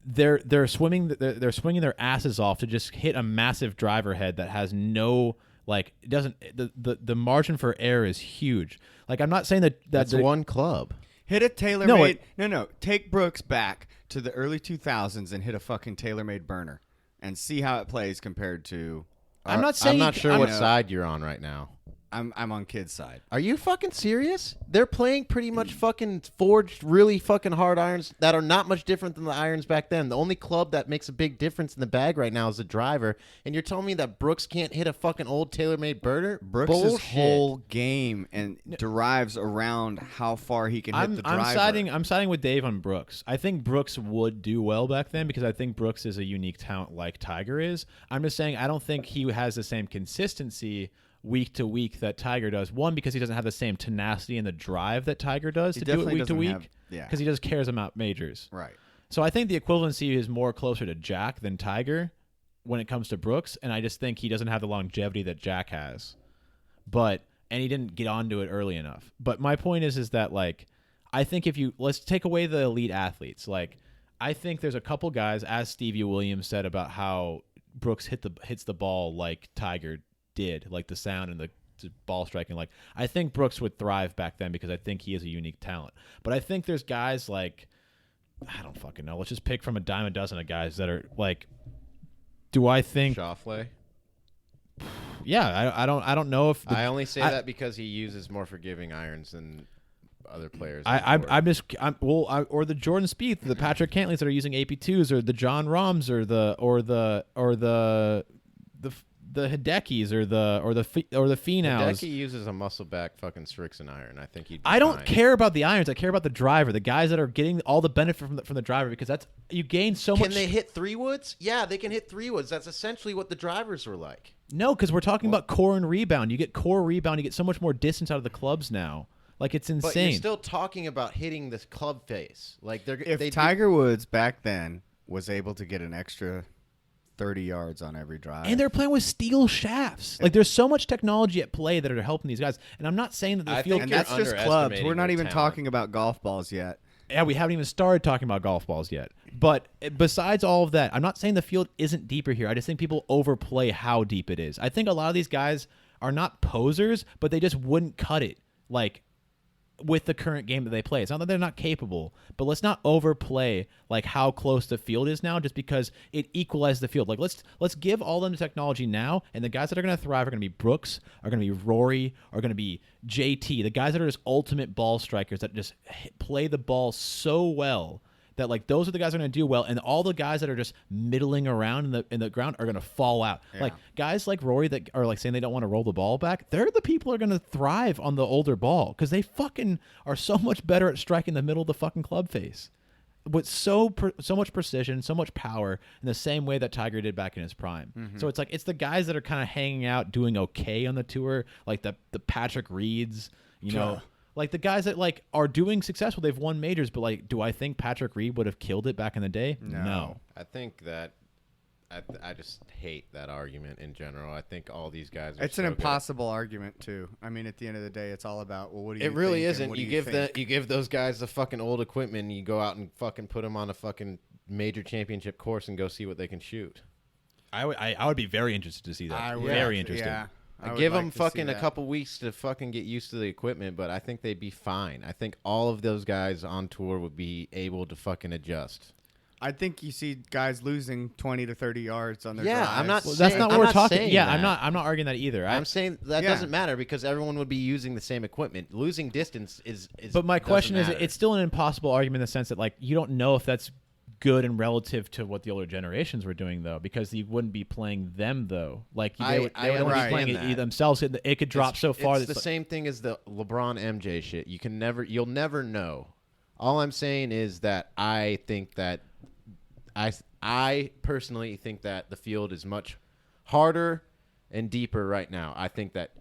they're swinging their asses off to just hit a massive driver head that has no like it doesn't the margin for error is huge. Like I'm not saying That's the- one club. Hit a tailor-made. No. Take Brooks back to the early 2000s and hit a fucking tailor-made burner and see how it plays compared to. I'm not saying I'm not sure I'm- what side you're on right now. I'm on kid's side. Are you fucking serious? They're playing pretty much fucking forged, really fucking hard irons that are not much different than the irons back then. The only club that makes a big difference in the bag right now is the driver. And you're telling me that Brooks can't hit a fucking old tailor-made burner? Brooks' Bullshit. whole game and derives around how far he can hit the driver. I'm siding with Dave on Brooks. I think Brooks would do well back then because I think Brooks is a unique talent like Tiger is. I'm just saying I don't think he has the same consistency week to week that Tiger does. One, because he doesn't have the same tenacity and the drive that Tiger does He to do it definitely week to doesn't week. have- yeah. Because he just cares about majors. Right. So I think the equivalency is more closer to Jack than Tiger when it comes to Brooks, and I just think he doesn't have the longevity that Jack has. And he didn't get onto it early enough. But my point is that like I think let's take away the elite athletes. Like I think there's a couple guys, as Stevie Williams said about how Brooks hits the ball like Tiger did, like the sound and the ball striking. Like I think Brooks would thrive back then because I think he is a unique talent. But I think there's guys like I don't fucking know. Let's just pick from a dime a dozen of guys that are like. Do I think? Schauffele? Yeah, I don't know if I only say that because he uses more forgiving irons than other players. or the Jordan Spieth, the Patrick Cantleys that are using AP2s, or the John Rahms, or the Hidekis, or the Finaus. Hideki uses a muscle back fucking Strixon iron. I think he'd be I don't fine. care about the irons. I care about the driver, the guys that are getting all the benefit from the driver, because that's you gain so much. Can they hit 3-woods? Yeah, they can hit 3-woods. That's essentially what the drivers were like. No, because we're talking about core and rebound. You get core rebound. You get so much more distance out of the clubs now. Like it's insane. But you're still talking about hitting this club face. Like If Tiger Woods back then was able to get an extra 30 yards on every drive. And they're playing with steel shafts. Like there's so much technology at play that are helping these guys. And I'm not saying that the I field. think and you're that's just clubs. underestimating We're not their even talent. talking about golf balls yet. Yeah, we haven't even started talking about golf balls yet. But besides all of that, I'm not saying the field isn't deeper here. I just think people overplay how deep it is. I think a lot of these guys are not posers, but they just wouldn't cut it like with the current game that they play. It's not that they're not capable, but let's not overplay like how close the field is now just because it equalized the field. Like let's give all them the technology now, and the guys that are going to thrive are going to be Brooks, are going to be Rory, are going to be JT, the guys that are just ultimate ball strikers that just play the ball so well that like those are the guys that are going to do well, and all the guys that are just middling around in the ground are going to fall out. Yeah. Like guys like Rory that are like saying they don't want to roll the ball back, they're the people who are going to thrive on the older ball because they fucking are so much better at striking the middle of the fucking club face with so much precision, so much power in the same way that Tiger did back in his prime. Mm-hmm. So it's like it's the guys that are kind of hanging out, doing okay on the tour, like the Patrick Reeds, you know. Like the guys that like are doing successful, they've won majors, but like, do I think Patrick Reed would have killed it back in the day? No. I think that I just hate that argument in general. I think all these guys are It's so an good. impossible argument too. I mean, at the end of the day, it's all about what do you? It really think and isn't. what do You give think? you give those guys the fucking old equipment and you go out and fucking put them on a fucking major championship course and go see what they can shoot. I would be very interested to see that. I would- Very interested. Yeah, I would Give like them to see fucking a that. couple weeks to fucking get used to the equipment, but I think they'd be fine. I think all of those guys on tour would be able to fucking adjust. I think you see guys losing 20 to 30 yards on their Yeah, I'm not drives. Well, that's not what I'm we're not talking. saying Yeah, that. I'm not arguing that either. I'm saying that Yeah. doesn't matter because everyone would be using the same equipment. Losing distance is But my question is, doesn't matter. it's still an impossible argument in the sense that like you don't know if that's good and relative to what the older generations were doing, though, because he wouldn't be playing them, though. Like they would only be playing it themselves. It could drop so far. It's the same thing as the LeBron MJ shit. You'll never know. All I'm saying is that I think that I personally think that the field is much harder and deeper right now. I think that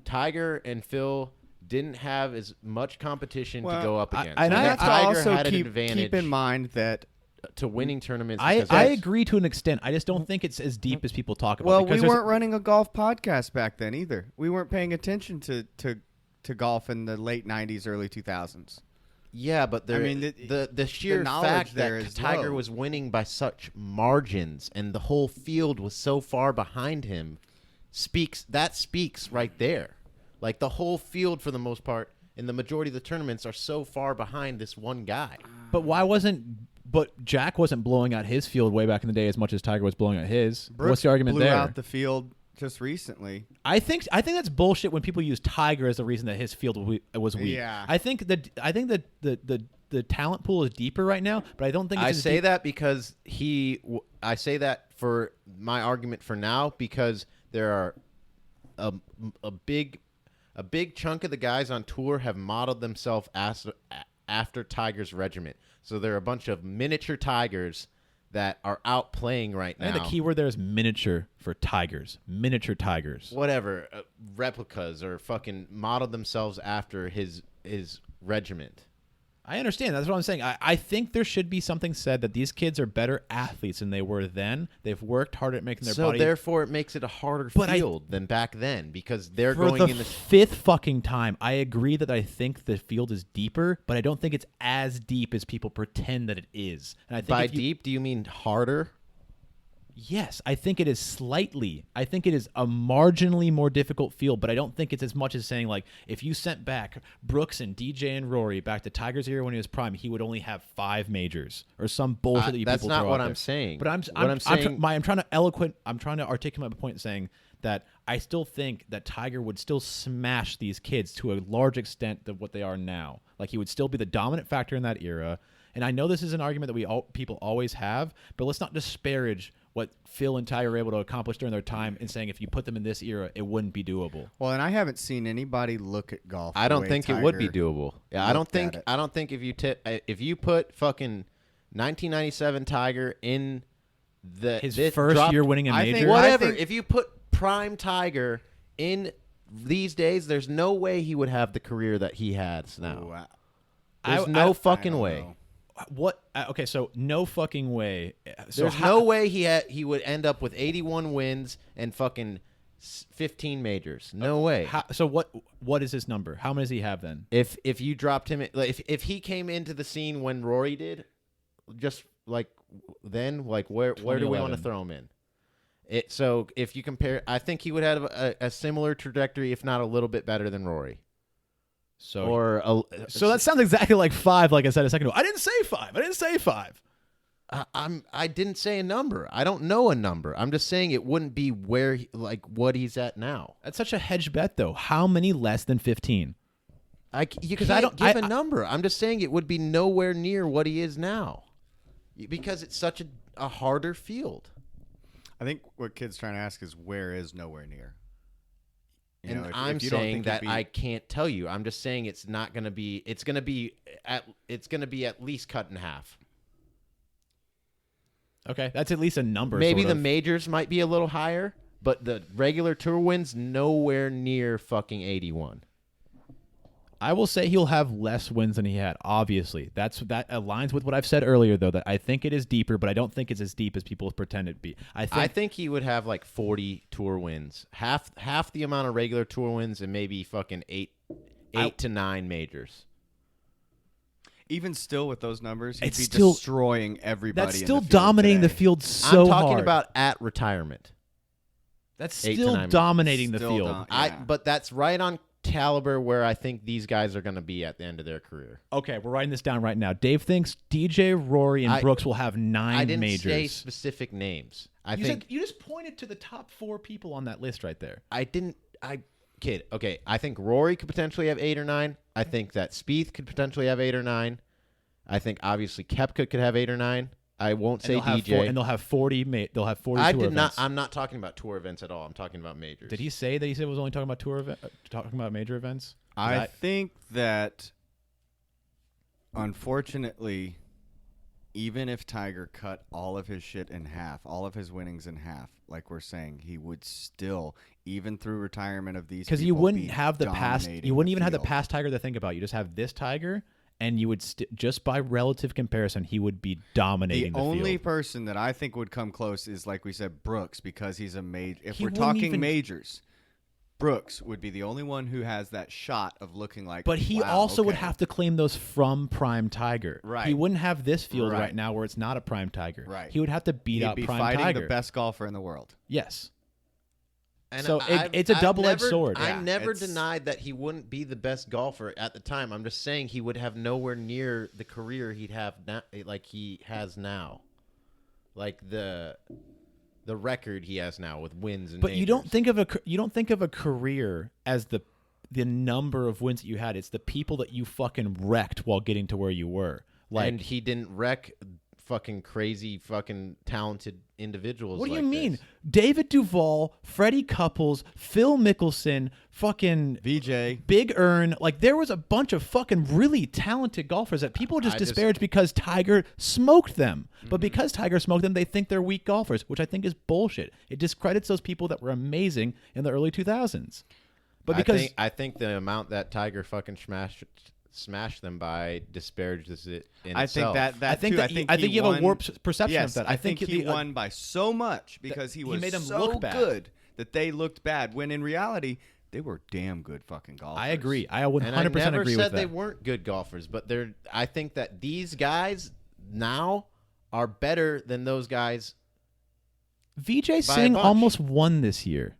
Tiger and Phil didn't have as much competition to go up against. And I have to also had an advantage keep in mind that to winning tournaments. I agree to an extent. I just don't think it's as deep as people talk about. Well, we weren't running a golf podcast back then either. We weren't paying attention to golf in the late 90s, early 2000s. Yeah, but the sheer fact that Tiger was winning by such margins and the whole field was so far behind him speaks right there. Like the whole field, for the most part, in the majority of the tournaments, are so far behind this one guy. But But Jack wasn't blowing out his field way back in the day as much as Tiger was blowing out his. What's the argument there? Blew out the field just recently. I think that's bullshit when people use Tiger as the reason that his field was weak. Yeah. I think that the talent pool is deeper right now, but I don't think it's that because I say that for my argument for now because there are a big chunk of the guys on tour have modeled themselves after Tiger's regiment. So there are a bunch of miniature Tigers that are out playing right now. And the key word there is miniature for Tigers. Miniature Tigers. Whatever. Replicas or fucking modeled themselves after his regiment. I understand. That's what I'm saying. I think there should be something said that these kids are better athletes than they were then. They've worked hard at making their body. So therefore, it makes it a harder field than back then because they're going in the fifth fucking time. I agree that I think the field is deeper, but I don't think it's as deep as people pretend that it is. And I think by deep, do you mean harder? Yes, I think it is slightly. I think it is a marginally more difficult field, but I don't think it's as much as saying, like, if you sent back Brooks and DJ and Rory back to Tiger's era when he was prime, he would only have 5 majors or some bullshit that you that's people not throw what out I'm there. saying. But I'm trying to articulate my point saying that I still think that Tiger would still smash these kids to a large extent of what they are now. Like, he would still be the dominant factor in that era. And I know this is an argument that people always have, but let's not disparage what Phil and Tiger were able to accomplish during their time and saying if you put them in this era, it wouldn't be doable. Well, and I haven't seen anybody look at golf. I don't think it would be doable. Yeah, I don't think if you put fucking 1997 Tiger in his first year winning a major, if you put prime Tiger in these days, there's no way he would have the career that he has now. There's no fucking way. Know. What? Okay, so no fucking way. So there's no way he would end up with 81 wins and fucking 15 majors. No way. So what is his number? How many does he have then? If you dropped him, if he came into the scene when Rory did, just like then, like where do we want to throw him in? So if you compare, I think he would have a similar trajectory, if not a little bit better than Rory. So that sounds exactly like 5, like I said a second ago. I didn't say 5. I didn't say a number. I don't know a number. I'm just saying it wouldn't be where what he's at now. That's such a hedge bet, though. How many less than 15? You can't give a number. I'm just saying it would be nowhere near what he is now, because it's such a harder field. I think what kid's trying to ask is where is nowhere near. I'm saying that I can't tell you. I'm just saying it's not going to be. It's going to be at least cut in half. Okay, that's at least a number. Maybe the majors might be a little higher, but the regular tour wins nowhere near fucking 81. I will say he'll have less wins than he had. Obviously, that aligns with what I've said earlier, though. That I think it is deeper, but I don't think it's as deep as people pretend it to be. I think he would have like 40 tour wins, half the amount of regular tour wins, and maybe fucking 8 to 9 majors. Even still, with those numbers, he'd be destroying everybody. That's still in the field dominating today. the field so hard. I'm talking about at retirement. That's still dominating the field. But that's right on caliber where I think these guys are going to be at the end of their career. Okay, we're writing this down right now. Dave thinks DJ, Rory, and Brooks will have 9 majors. I didn't say specific names. You just pointed to the top 4 people on that list right there. Okay, I think Rory could potentially have 8 or 9. I think that Spieth could potentially have 8 or 9. I think obviously Koepka could have 8 or 9. I won't say and they'll DJ. and they'll have 40. They'll have 40 I tour did not. events. I'm not talking about tour events at all. I'm talking about majors. Did he say that he said was only talking about talking about major events? I think that, unfortunately, even if Tiger cut all of his shit in half, all of his winnings in half, like we're saying, he would still, even through retirement of these, because people, you wouldn't be have the past. dominating You wouldn't the even have the field. past Tiger to think about. You just have this Tiger, and you would just by relative comparison, he would be dominating the only field. person that I think would come close is, like we said, Brooks, because he's a major. If He we're wouldn't talking even- majors, Brooks would be the only one who has that shot of looking like. But he wow, also would okay. have to claim those from prime Tiger. Right. He wouldn't have this field right Right. now where it's not a prime Tiger. Right. He would have to beat He'd out be prime fighting Tiger. the best golfer in the world. Yes. And So it's a double-edged sword. I Yeah, never it's- denied that he wouldn't be the best golfer at the time. I'm just saying he would have nowhere near the career he'd have now, like he has now, like the record he has now with wins and. But you don't majors. think of a career as the number of wins that you had. It's the people that you fucking wrecked while getting to where you were. Like, and he didn't wreck fucking crazy, fucking talented individuals. what do like you mean? this. David Duval, Freddie Couples, Phil Mickelson, fucking VJ. Big Earn. Like, there was a bunch of fucking really talented golfers that people just I just- disparage because Tiger smoked them. But because Tiger smoked them, they think they're weak golfers, which I think is bullshit. It discredits those people that were amazing in the early 2000s. But because I think the amount that Tiger fucking smashed them by disparages it in I itself. think that I think too. that I think he you have won- a warped perception Yes, of that. I think he the, won by so much because he he was made them so look bad. good that they looked bad. When in reality, they were damn good fucking golfers. I agree. I 100% And I never agree said with that. they weren't good golfers, but they're. I think that these guys now are better than those guys. VJ Singh bunch. almost won this year,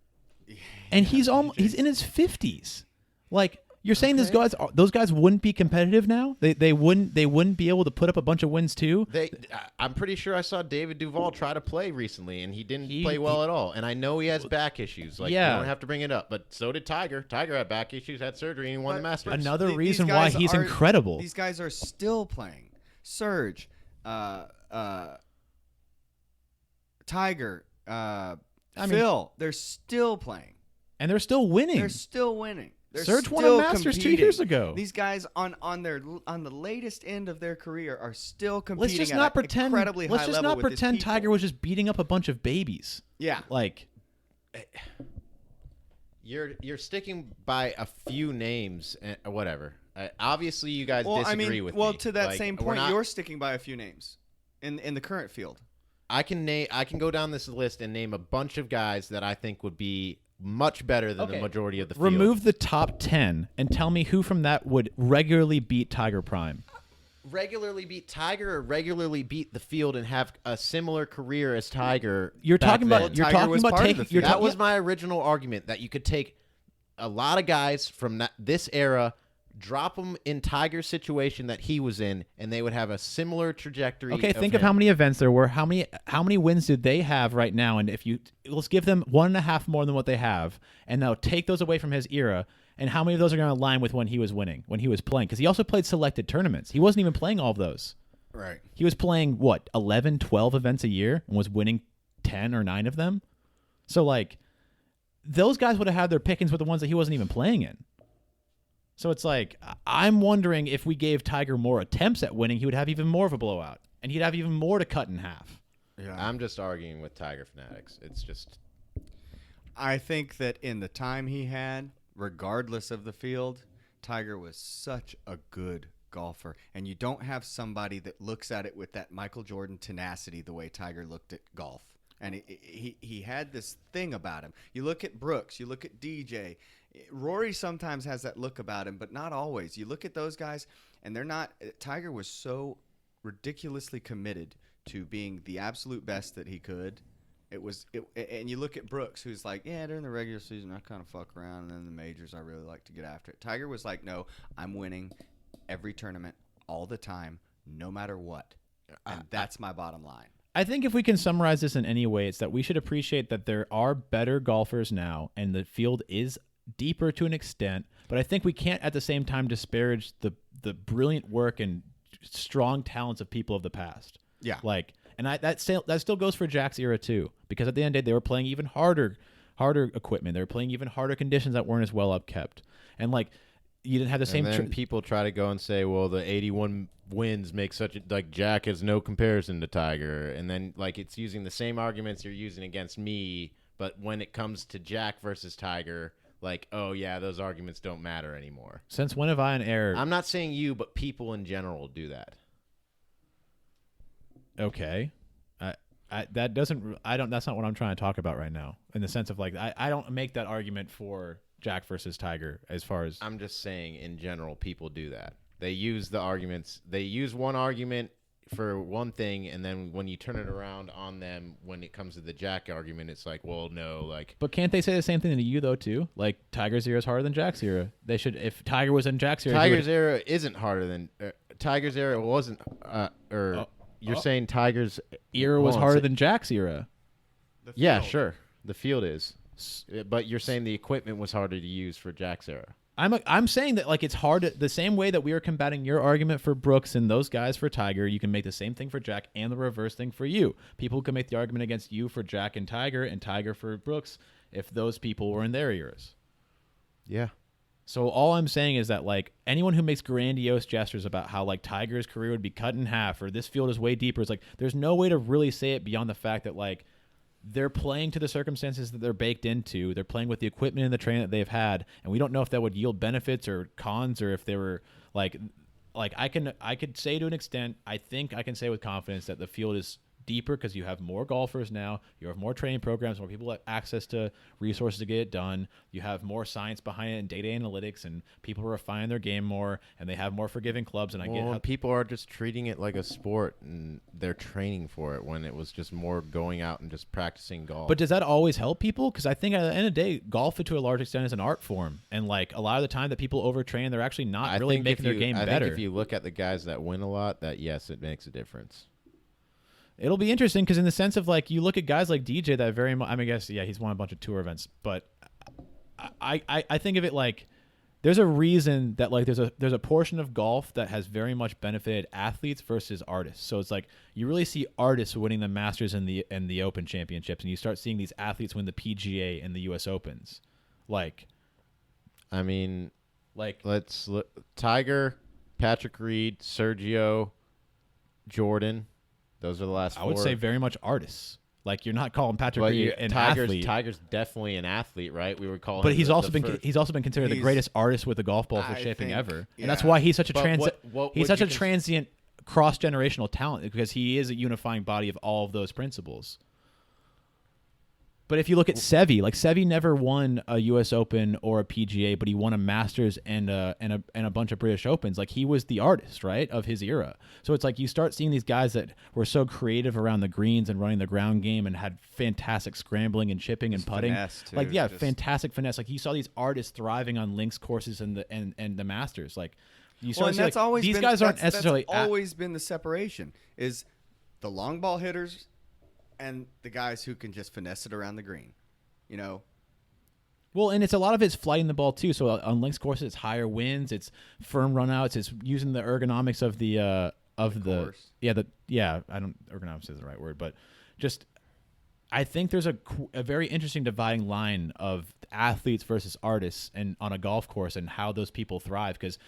and he's in his 50s. Like, you're saying those guys wouldn't be competitive now? They wouldn't be able to put up a bunch of wins too? I'm pretty sure I saw David Duval try to play recently, and he didn't He- play well at all. And I know he has back issues. Like, Yeah. you don't have to bring it up, but so did Tiger. Tiger had back issues, had surgery, and he won the Masters. Another These reason why guys he's are- incredible. These guys are still playing. Serge, Tiger, Phil, they're still playing. And they're still winning. They're still winning. They're Serge won still a Masters 2 competing. years ago. These guys on the latest end of their career are still competing. Let's just at not an pretend. incredibly Let's high just level not with these pretend people. Tiger was just beating up a bunch of babies. Yeah, Like, You're sticking by a few names, or whatever. Obviously, you guys well, disagree with me. well, to that Like, same we're point, not- you're sticking by a few names in the current field. I can go down this list and name a bunch of guys that I think would be much better than the majority of the field. remove the top 10 and tell me who from that would regularly beat Tiger Prime. Regularly beat Tiger or regularly beat the field and have a similar career as Tiger. You're back talking then. about. You're Tiger talking was about part of taking. the You're field. That was talking. my original argument, that you could take a lot of guys from this era, drop them in Tiger's situation that he was in, and they would have a similar trajectory. Okay, think of how many events there were. How many wins did they have right now? And if you let's give them 1.5 more than what they have, and now take those away from his era. And how many of those are going to align with when he was winning, when he was playing? Because he also played selected tournaments. He wasn't even playing all of those. Right. He was playing, 11, 12 events a year and was winning 10 or 9 of them. So, like, those guys would have had their pickings with the ones that he wasn't even playing in. So it's like, I'm wondering if we gave Tiger more attempts at winning, he would have even more of a blowout. And he'd have even more to cut in half. Yeah. I'm just arguing with Tiger fanatics. It's just... I think that in the time he had, regardless of the field, Tiger was such a good golfer. And you don't have somebody that looks at it with that Michael Jordan tenacity the way Tiger looked at golf. And he had this thing about him. You look at Brooks, you look at DJ. Rory sometimes has that look about him, but not always. You look at those guys, and they're not. Tiger was so ridiculously committed to being the absolute best that he could. And you look at Brooks, who's like, yeah, during the regular season, I kind of fuck around, and then the majors, I really like to get after it. Tiger was like, no, I'm winning every tournament all the time, no matter what. And that's my bottom line. I think if we can summarize this in any way, it's that we should appreciate that there are better golfers now, and the field is deeper to an extent. But I think we can't at the same time disparage the brilliant work and strong talents of people of the past. Yeah. Like, And that still goes for Jack's era too, because at the end of the day, they were playing even harder equipment. They were playing even harder conditions that weren't as well upkept. And like, you didn't have the same. And then people try to go and say, well, the 81 wins make such a, like, Jack has no comparison to Tiger. And then, like, it's using the same arguments you're using against me, but when it comes to Jack versus Tiger, like, oh, yeah, those arguments don't matter anymore. Since when have I an error? I'm not saying you, but people in general do that. Okay. That's not what I'm trying to talk about right now, in the sense of, like, I don't make that argument for Jack versus Tiger as far as. I'm just saying, in general, people do that. They use the arguments. They use one argument for one thing, and then when you turn it around on them, when it comes to the Jack argument, it's like, well, no, like. But can't they say the same thing to you though too? Like, Tiger's era is harder than Jack's era. They should. If Tiger was in Jack's era, Tiger's era isn't harder than Tiger's era wasn't. You're saying Tiger's era was harder than Jack's era. Yeah, sure. The field is. But you're saying the equipment was harder to use for Jack's era. I'm saying that, like, it's hard the same way that we are combating your argument for Brooks and those guys for Tiger. You can make the same thing for Jack and the reverse thing for you. People can make the argument against you for Jack and Tiger for Brooks if those people were in their eras. Yeah. So all I'm saying is that, like, anyone who makes grandiose gestures about how, like, Tiger's career would be cut in half or this field is way deeper, is like, there's no way to really say it beyond the fact that, like, they're playing to the circumstances that they're baked into. They're playing with the equipment and the training that they've had, and we don't know if that would yield benefits or cons, or if they were like I could say to an extent, I think I can say with confidence that the field is deeper because you have more golfers now, you have more training programs, more people have access to resources to get it done, you have more science behind it and data analytics, and people refine their game more, and they have more forgiving clubs. And I get how people are just treating it like a sport and they're training for it when it was just more going out and just practicing golf. But does that always help people? Because I think at the end of the day, golf to a large extent is an art form, and like a lot of the time that people overtrain, they're actually not really making their game better. I think if you look at the guys that win a lot, that yes, it makes a difference. It'll be interesting because in the sense of, like, you look at guys like DJ that very much, I mean, I guess, yeah, he's won a bunch of tour events, but I think of it like there's a reason that, like, there's a portion of golf that has very much benefited athletes versus artists. So it's like you really see artists winning the Masters and the Open championships, and you start seeing these athletes win the PGA and the US Opens. Like, I mean, like, let's look. Tiger, Patrick Reed, Sergio, Jordan. Those are the last four. I would say very much artists. Like, you're not calling Patrick Reed an athlete. Tiger's definitely an athlete, right? We would call him. But he's also been considered the greatest artist with the golf ball for shaping ever, yeah. and that's why he's such a he's such a transient cross-generational talent, because he is a unifying body of all of those principles. But if you look at Seve, like, Seve never won a U.S. Open or a PGA, but he won a Masters and a bunch of British Opens. Like, he was the artist, right, of his era. So it's like you start seeing these guys that were so creative around the greens and running the ground game and had fantastic scrambling and chipping and putting. Like, yeah, fantastic finesse. Like, you saw these artists thriving on links courses and the Masters. Like, you saw, and that's like, always these been, guys aren't necessarily that's always been the separation, is the long ball hitters and the guys who can just finesse it around the green, you know. Well, and it's a lot of it's flighting the ball too. So on links courses, it's higher winds, it's firm runouts, it's using the ergonomics of the course. Ergonomics isn't the right word, but just I think there's a very interesting dividing line of athletes versus artists and on a golf course and how those people thrive, because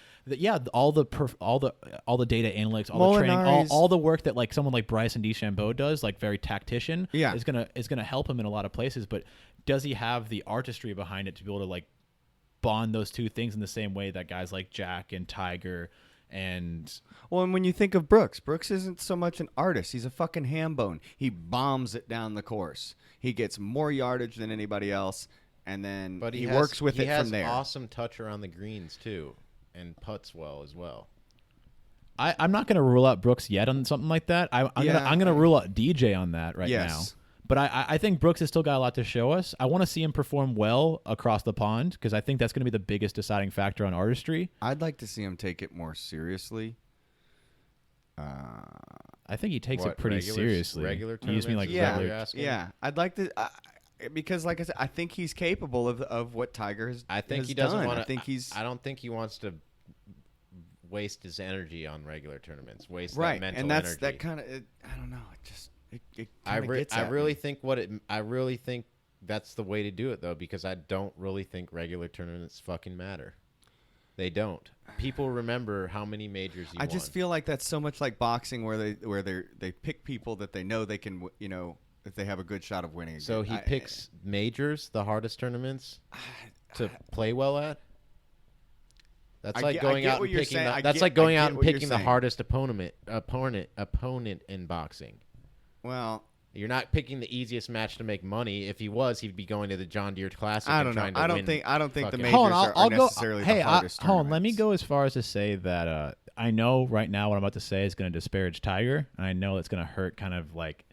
all the data analytics, all the training, all the work that, like, someone like Bryson DeChambeau does, like, very tactician, is gonna help him in a lot of places. But does he have the artistry behind it to be able to, like, bond those two things in the same way that guys like Jack and Tiger and when you think of Brooks isn't so much an artist. He's a fucking ham bone. He bombs it down the course. He gets more yardage than anybody else, and then he works with it from there. He has awesome touch around the greens too, and putts well as well. I'm not going to rule out Brooks yet on something like that. I'm going to rule out DJ on that now. But I think Brooks has still got a lot to show us. I want to see him perform well across the pond, because I think that's going to be the biggest deciding factor on artistry. I'd like to see him take it more seriously. I think he takes it pretty seriously. Regular tournaments? You just mean like regular? Yeah. I'd like to, because, like I said, I think he's capable of what Tiger has. I think he doesn't want to. I don't think he wants to waste his energy on regular tournaments. Waste that mental energy. That kind of. I don't know. It just. I really think that's the way to do it though, because I don't really think regular tournaments fucking matter. They don't. People remember how many majors you won. I just feel like that's so much like boxing, where they pick people that they know they can, if they have a good shot of winning. So he picks majors, the hardest tournaments, to play well at. That's like going out and picking. That's like going out and picking the hardest opponent in boxing. Well, you're not picking the easiest match to make money. If he was, he'd be going to the John Deere Classic. I don't know. I don't think the majors are necessarily the hardest. Hold on. Let me go as far as to say that I know right now what I'm about to say is going to disparage Tiger, and I know it's going to hurt kind of like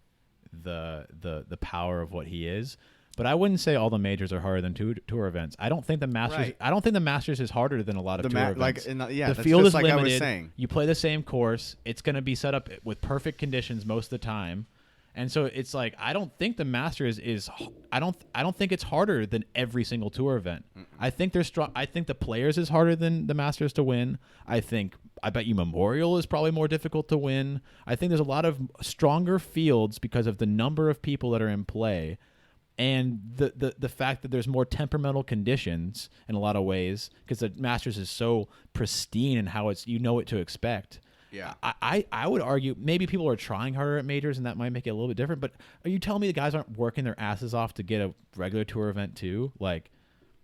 the power of what he is. But I wouldn't say all the majors are harder than tour events. I don't think the Masters. Right. I don't think the Masters is harder than a lot of tour events. The field is like limited. I was saying. You play the same course. It's going to be set up with perfect conditions most of the time, and so it's like I don't think the Masters is. I don't think it's harder than every single tour event. I think they're strong. I think the Players is harder than the Masters to win. I bet you Memorial is probably more difficult to win. I think there's a lot of stronger fields because of the number of people that are in play. And the fact that there's more temperamental conditions in a lot of ways, because the Masters is so pristine and how it's what to expect. Yeah, I would argue maybe people are trying harder at majors, and that might make it a little bit different. But are you telling me the guys aren't working their asses off to get a regular tour event too? Like,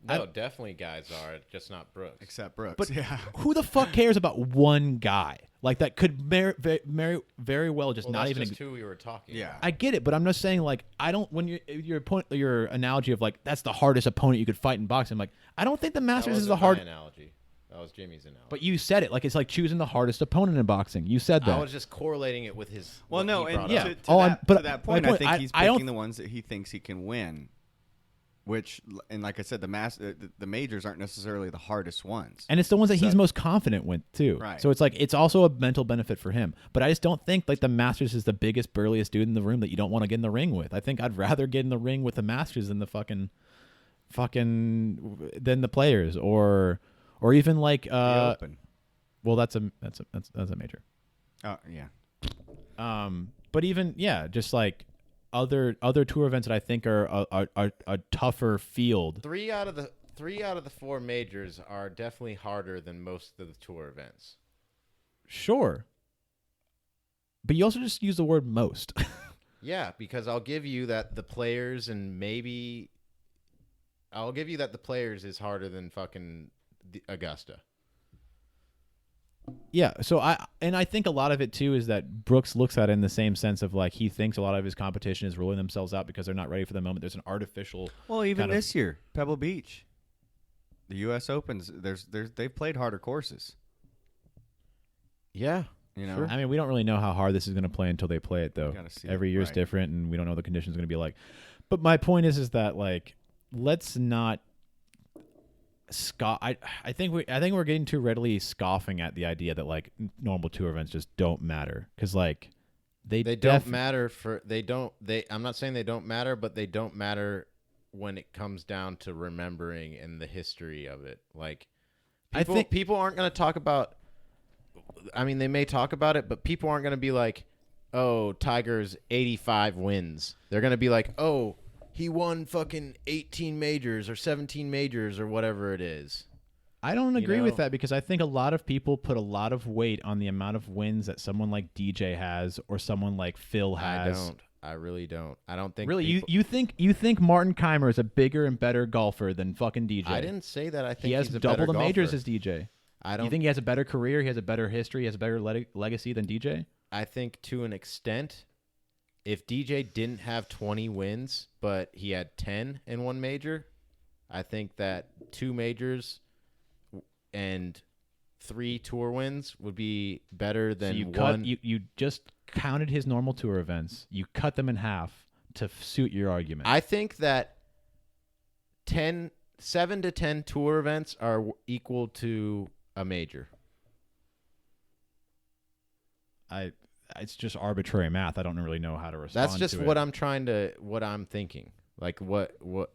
no, definitely guys are, just not Brooks. Except Brooks. But yeah, who the fuck cares about one guy? Like that could very well just not that's even. Just who we were talking. Yeah, about. I get it, but I'm just saying like I don't. When your analogy of like that's the hardest opponent you could fight in boxing. I'm like I don't think the Masters is the hard analogy. That was Jimmy's analogy. But you said it like it's like choosing the hardest opponent in boxing. You said that. I was just correlating it with his. Well, no, and yeah. to that point, my I think point, he's I don't picking the ones that he thinks he can win. Which, and like I said, the majors aren't necessarily the hardest ones. And it's the ones that he's most confident with, too. Right. So it's like, it's also a mental benefit for him. But I just don't think like the Masters is the biggest, burliest dude in the room that you don't want to get in the ring with. I think I'd rather get in the ring with the Masters than the fucking, than the Players or even like, the Open. Well, that's a major. Oh, yeah. But even, just like, other tour events that I think are a tougher field. Three out of the four majors are definitely harder than most of the tour events. Sure. But you also just use the word most. Yeah, because I'll give you that the Players is harder than fucking Augusta. Yeah, so I think a lot of it too is that Brooks looks at it in the same sense of like he thinks a lot of his competition is ruling themselves out because they're not ready for the moment. There's an artificial. Well, even this year, Pebble Beach, the U.S. Opens, they've played harder courses. Yeah, Sure. I mean, we don't really know how hard this is going to play until they play it, though. Every year is different, and we don't know what the conditions are going to be like. But my point is that like, let's not. I think we're getting too readily scoffing at the idea that like normal tour events just don't matter because like they don't matter I'm not saying they don't matter, but they don't matter when it comes down to remembering and the history of it. Like I think people aren't going to talk about. I mean, they may talk about it, but people aren't going to be like, "Oh, Tiger's 85 wins." They're going to be like, "Oh, he won fucking 18 majors or 17 majors or whatever it is." I don't agree with that because I think a lot of people put a lot of weight on the amount of wins that someone like DJ has or someone like Phil has. I really don't. I don't think really you think Martin Keimer is a bigger and better golfer than fucking DJ. I didn't say that. I think he has he's a double better the majors golfer. as DJ. I don't. You think he has a better career? He has a better history. He has a better legacy than DJ? I think to an extent, if DJ didn't have 20 wins, but he had 10 in one major, I think that 2 majors and 3 tour wins would be better than one. You just counted his normal tour events. You cut them in half to suit your argument. I think that 7 to 10 tour events are equal to a major. It's just arbitrary math. I don't really know how to respond. That's just to what it. what I'm thinking. Like what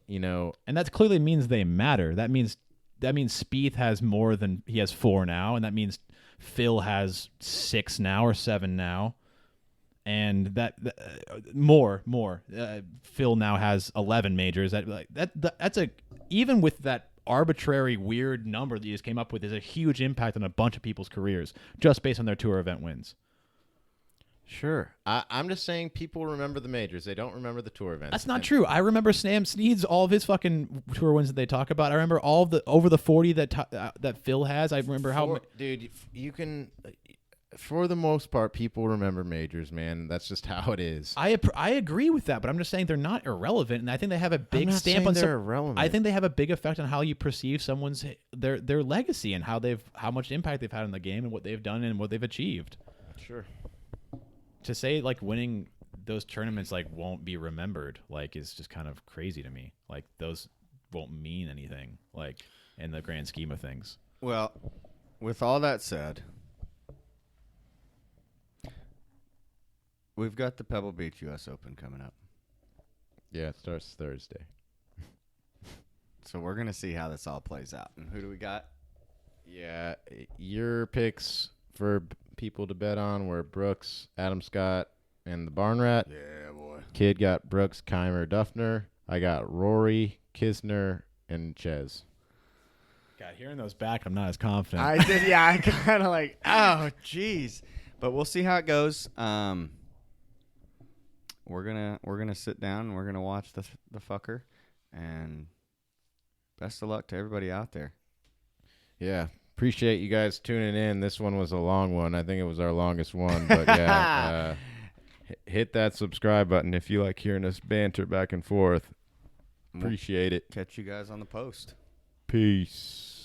and that clearly means they matter. That means Spieth has more than he has 4 now, and that means Phil has 6 now or 7 now. and that more. Phil now has 11 majors. That's a even with that arbitrary weird number that you just came up with is a huge impact on a bunch of people's careers just based on their tour event wins. Sure. I'm just saying people remember the majors. They don't remember the tour events. That's not true. I remember Sam Snead's all of his fucking tour wins that they talk about. I remember all of the over the 40 that Phil has. I remember dude, you can for the most part people remember majors, man. That's just how it is. I agree with that, but I'm just saying they're not irrelevant, and I think they have a big stamp on they're irrelevant. I think they have a big effect on how you perceive someone's their legacy and how much impact they've had on the game and what they've done and what they've achieved. Sure. To say like winning those tournaments like won't be remembered like is just kind of crazy to me. Like those won't mean anything like in the grand scheme of things. Well, with all that said, we've got the Pebble Beach U.S. Open coming up. Yeah, it starts Thursday. So we're gonna see how this all plays out. And who do we got? Yeah, your picks for people to bet on were Brooks, Adam Scott, and the Barn Rat. Yeah, boy. Kid got Brooks, Keimer, Duffner. I got Rory, Kisner, and Ches. God, hearing those back, I'm not as confident. I did, yeah. I kind of like, oh, jeez. But we'll see how it goes. We're gonna sit down and we're gonna watch the fucker, and best of luck to everybody out there. Yeah. Appreciate you guys tuning in. This one was a long one. I think it was our longest one. But yeah, hit that subscribe button if you like hearing us banter back and forth. Appreciate it. Catch you guys on the post. Peace.